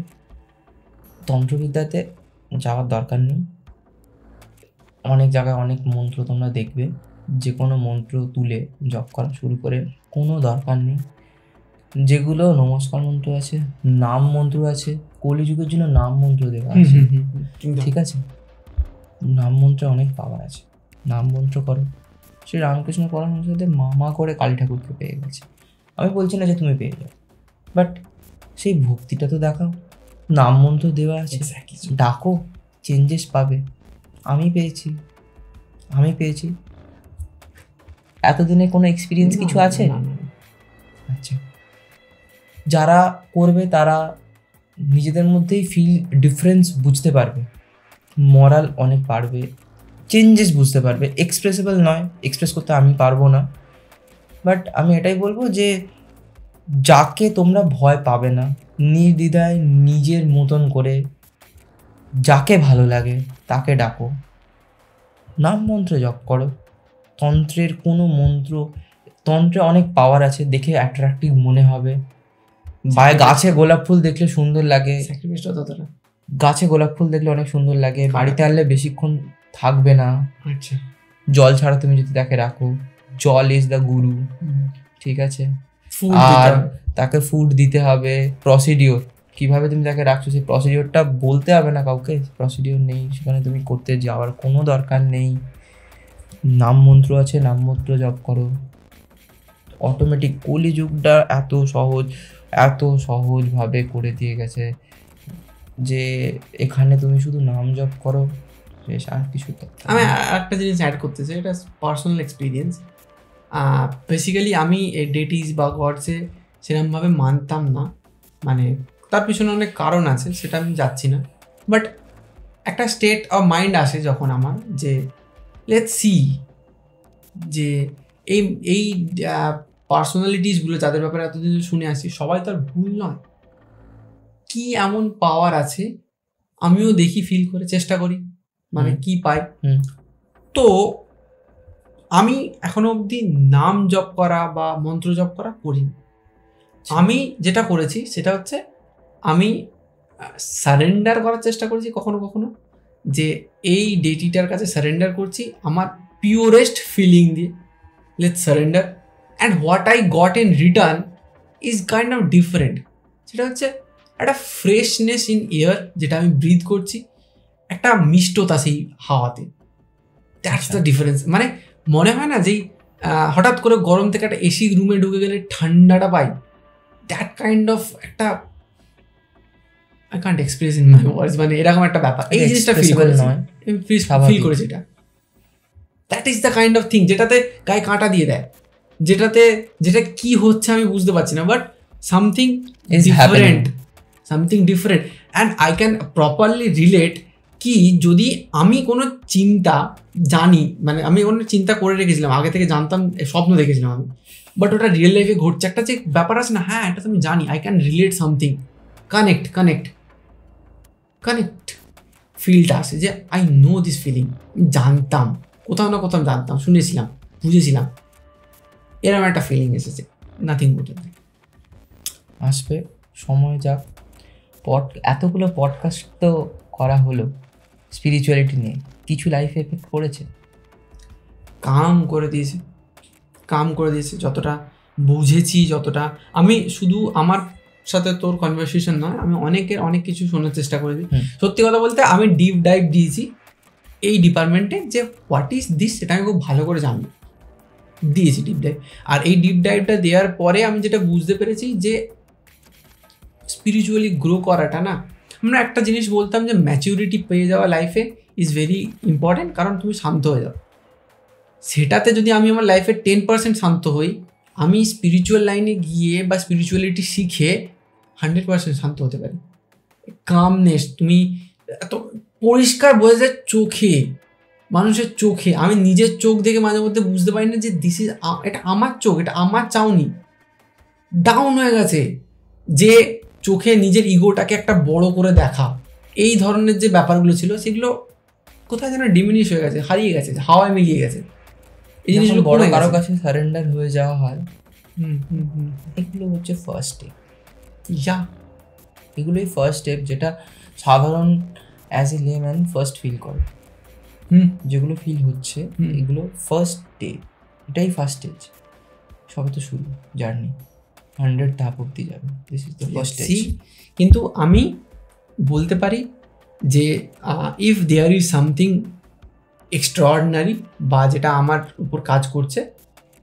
তন্ত্রবিদ্যাতে যাওয়ার দরকার নেই। অনেক জায়গায় অনেক মন্ত্র তোমরা দেখবে, যে কোনো মন্ত্র তুলে জপ করা শুরু করে কোনো দরকার নেই। যেগুলো নমস্কার মন্ত্র আছে, নাম মন্ত্র আছে, কলিযুগের জন্য নাম মন্ত্র দেওয়া আছে, ঠিক আছে? নাম মন্ত্রে অনেক পাওয়ার আছে, নাম মন্ত্র করো। শ্রী রামকৃষ্ণ পরমহংসদেব মামা করে কালী ঠাকুরকে পেয়ে গেছে। আমি বলছি না যে তুমি পেয়ে যাও, বাট সেই ভক্তিটা তো দেখাও। নাম মন্ত্র দেওয়া আছে, ডাকো, চেঞ্জেস পাবে। আমি পেয়েছি। এতদিনে কোনো এক্সপিরিয়েন্স কিছু আছে? আচ্ছা, যারা করবে তারা নিজেদের মধ্যেই ডিফারেন্স বুঝতে পারবে, মরাল অনেক বাড়বে, চেঞ্জেস বুঝতে পারবে। এক্সপ্রেসেবল নয়, এক্সপ্রেস করতে আমি পারবো না, বাট আমি এটাই বলবো যে যাকে তোমরা ভয় পাবে না, নির্দ্বিধায় নিজের মতন করে যাকে ভালো লাগে তাকে ডাকো, নাম মন্ত্র জপ করো। তন্ত্রের কোনো মন্ত্র, তন্ত্রে অনেক পাওয়ার আছে, দেখে অ্যাট্রাক্টিভ মনে হবে। গাছে গোলাপ ফুল দেখলে সুন্দর লাগে, গাছে গোলাপ ফুল দেখলে অনেক সুন্দর লাগে। বাড়িতে আনলে বেশিক্ষণ থাকবে না। আচ্ছা, জল ছাড়া তুমি যদি তাকে রাখো, জল ইজ দ্য গুরু, ঠিক আছে? আর তাকে ফুড দিতে হবে। প্রসিডিওর কিভাবে তুমি তাকে রাখছো, সেই প্রসিডিওরটা বলতে হবে না কাউকে। প্রসিডিওর নেই সেখানে, তুমি করতে যাওয়ার কোনো দরকার নেই। নাম মন্ত্র আছে, নাম মন্ত্র জপ করো, অটোমেটিক। কলিযুগটা এত সহজভাবে করে দিয়ে গেছে যে এখানে তুমি শুধু নাম জপ করো, বেশ, আর কিছু। আমি একটা জিনিস অ্যাড করতে চাই, এটা পার্সোনাল এক্সপিরিয়েন্স। বেসিক্যালি আমি এই ডেটিস বা গডসে সেরকমভাবে মানতাম না, মানে তার পিছনে অনেক কারণ আছে, সেটা আমি যাচ্ছি না। বাট একটা স্টেট অফ মাইন্ড আসে যখন আমার, যে লেটস সি যে এই পার্সোনালিটিসগুলো যাদের ব্যাপারে এতদিন শুনে আসছি, সবাই তো আর ভুল নয়। কি এমন পাওয়ার আছে, আমিও দেখি, ফিল করে চেষ্টা করি, মানে কি পাই। তো আমি এখনো অবধি নাম জপ করা বা মন্ত্র জপ করা করিনি। আমি যেটা করেছি সেটা হচ্ছে, আমি সারেন্ডার করার চেষ্টা করেছি কখনো কখনো, যে এই ডেটিটার কাছে সারেন্ডার করছি আমার পিওরেস্ট ফিলিং দিয়ে। Let's surrender, and what I got in return is kind of different. সেটা হচ্ছে একটা ফ্রেশনেস ইন এয়ার, যেটা আমি ব্রিথ করছি, একটা মিষ্টতা সেই হাওয়াতে। That's the difference. মানে মনে হয় না যেই হঠাৎ করে গরম থেকে একটা এসি রুমে ঢুকে গেলে ঠান্ডাটা পাই, দ্যাট কাইন্ড অফ একটা, I can't express in my words, মানে এরকম একটা ব্যাপার। এই জিনিসটা ফিল করেছি, এটা that is the kind of thing যেটাতে গায়ে কাঁটা দিয়ে দেয়, যেটা কি হচ্ছে আমি বুঝতে পারছি না, but something different and I can properly relate. কি যদি আমি কোনো চিন্তা জানি, মানে আমি কোনো চিন্তা করে রেখেছিলাম আগে থেকে, জানতাম, স্বপ্ন দেখেছিলাম আমি, বাট ওটা রিয়েল লাইফে ঘটছে, একটা যে ব্যাপার আছে না, হ্যাঁ এটা তো আমি জানি, I can relate something, connect ফিলটা আসে, যে আই নো দিস ফিলিং, জানতাম, কোথাও না কোথাও জানতাম, শুনেছিলাম, বুঝেছিলাম, এরকম একটা ফিলিং এসেছে। Nothing more than that. আসবে, সময় যাক। এতগুলো পডকাস্ট তো করা হলো স্পিরিচুয়ালিটি নিয়ে, কিছু লাইফে এফেক্ট পড়েছে? কাম করে দিয়েছে যতটা বুঝেছি, যতটা আমি, শুধু আমার সাথে তোর কনভারসেশন নয়, আমি অনেক কিছু শোনার চেষ্টা করেছি। সত্যি কথা বলতে আমি ডিপ ডাইভ দিয়েছি এই ডিপার্টমেন্টে, যে হোয়াট ইজ দিস, সেটা আমি খুব ভালো করে দিয়েছি ডিপ ডাইভ। আর এই ডিপ ডাইভটা দেওয়ার পরে আমি যেটা বুঝতে পেরেছি, যে স্পিরিচুয়ালি গ্রো করাটা না, আমরা একটা জিনিস বলতাম যে ম্যাচিউরিটি পেয়ে যাওয়া লাইফে ইজ ভেরি ইম্পর্টেন্ট, কারণ তুমি শান্ত হয়ে যাও। সেটাতে যদি আমি আমার লাইফে 10% শান্ত হই, আমি স্পিরিচুয়াল লাইনে গিয়ে বা স্পিরিচুয়ালিটি শিখে 100% শান্ত হতে পারি। কামনেস, তুমি এত পরিষ্কার বোঝা যায় চোখে, মানুষের চোখে। আমি নিজের চোখ দেখে মাঝে মধ্যে বুঝতে পারি না যে দিস ইজ, এটা আমার চোখ, এটা আমার চাউনি। ডাউন হয়ে গেছে, যে চোখে নিজের ইগোটাকে একটা বড় করে দেখা, এই ধরনের যে ব্যাপারগুলো ছিল সেগুলো কোথায় যেন ডিমিনিশ হয়ে গেছে, হারিয়ে গেছে, হাওয়ায় মিলিয়ে গেছে। এই জিনিসগুলো বড় কারো কাছে সারেন্ডার হয়ে যাওয়া হয়, এগুলো হচ্ছে ফার্স্ট স্টেপ। এগুলোই ফার্স্ট স্টেপ, যেটা সাধারণ as a layman first feel করে। যেগুলো ফিল হচ্ছে এগুলো ফার্স্ট স্টেপ, এটাই ফার্স্ট স্টেজ। সবে তো শুরু, জার্নি 100 ধাপ অব্দি যাবে, this is the first stage. কিন্তু আমি বলতে পারি যে if there is something extraordinary, বা যেটা আমার উপর কাজ করছে,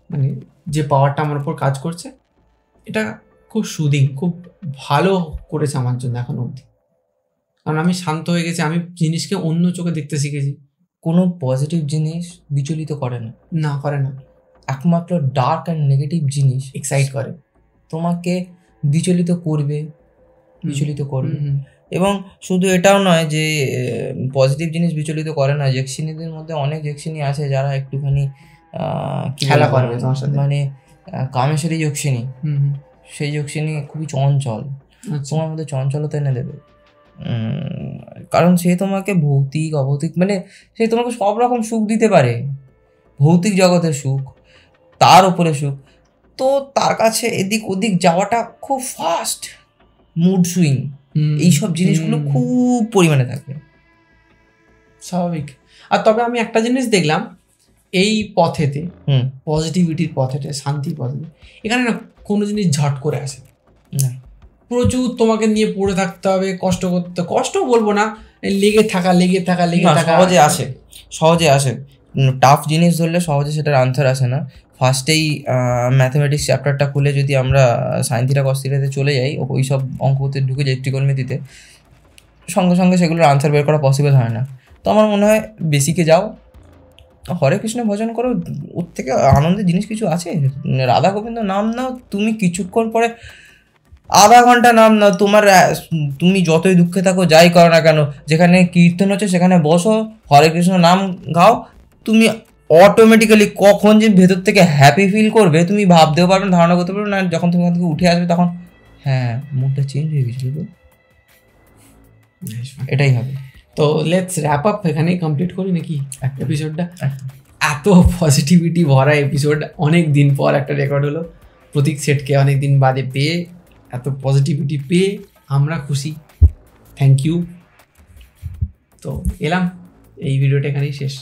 মানে যে পাওয়ারটা আমার উপর কাজ করছে, এটা খুব সুদিং, খুব ভালো করেছে আমার জন্য এখন অবধি। কারণ আমি শান্ত হয়ে গেছি, আমি জিনিসকে অন্য চোখে দেখতে শিখেছি। কোনো পজিটিভ জিনিস বিচলিত করে না, না করে না। একমাত্র ডার্ক অ্যান্ড নেগেটিভ জিনিস এক্সাইট করে, তোমাকে বিচলিত করবে। এবং শুধু এটাও নয় যে পজিটিভ জিনিস বিচলিত করে না, জেক্সিনিদের মধ্যে অনেক জেক্সিনি আছে যারা একটুখানি খেলা করবে তোমার সাথে, মানে কামেশ্বরী জেক্সিনি, সেই জেক্সিনি খুবই চঞ্চল, তোমার মধ্যে চঞ্চলতা এনে দেবে। কারণ সে তোমাকে ভৌতিক অভৌতিক, মানে সে তোমাকে সব রকম সুখ দিতে পারে, ভৌতিক জগতের সুখ, তার উপরে সুখ। তো তার কাছে এদিক ওদিক যাওয়াটা খুব ফাস্ট, মুড সুইং, এইসব জিনিসগুলো খুব পরিমাণে থাকবে, স্বাভাবিক। আর তবে আমি একটা জিনিস দেখলাম এই পথেতে, পজিটিভিটির পথেতে, শান্তির পথেতে, এখানে না কোনো জিনিস ঝট করে আসে না। প্রচুর তোমাকে নিয়ে পড়ে থাকতে হবে, কষ্ট করতে, কষ্ট বলবো না, লেগে থাকা। সহজে আসে। টাফ জিনিস ধরলে সহজে সেটার আনসার আসে না। ফার্স্টেই ম্যাথমেটিক্স চ্যাপ্টারটা খুলে যদি আমরা সাইন থিটা কস থিটাতে চলে যাই, ওই সব অঙ্কতে ঢুকে যাই, ত্রিকোণমিতিতে, সঙ্গে সঙ্গে সেগুলোর আনসার বের করা পসিবল হয় না। তো আমার মনে হয় বেসিকে যাও, হরে কৃষ্ণ ভজন করো, ওর থেকে আনন্দের জিনিস কিছু আছে। রাধা গোবিন্দ নাম নাও, তুমি কিছুক্ষণ পরে আধা ঘন্টা নাম নাও, তুমি যতই দুঃখে থাকো, যাই করো না কেন, যেখানে কীর্তন হচ্ছে সেখানে বসো, হরে কৃষ্ণ নাম গাও, তুমি অটোমেটিক্যালি কখন যে ভেতর থেকে হ্যাপি ফিল করবে তুমি ভাবতেও পারবে না, ধারণা করতে পারবে না। যখন তুমি ওখান থেকে উঠে আসবে তখন হ্যাঁ মুডটা চেঞ্জ হয়ে গেছিল, তো এটাই হবে। তো লেটস র্যাপ আপ, এখানেই কমপ্লিট করি নাকি এপিসোডটা। এত পজিটিভিটি ভরা এপিসোড অনেক দিন পর একটা রেকর্ড হলো, প্রতীক সেটকে অনেক দিন বাদে পেয়ে, এত পজিটিভিটি পেয়ে আমরা খুশি, থ্যাংক ইউ। তো এলাম, এই ভিডিওটা এখানেই শেষ।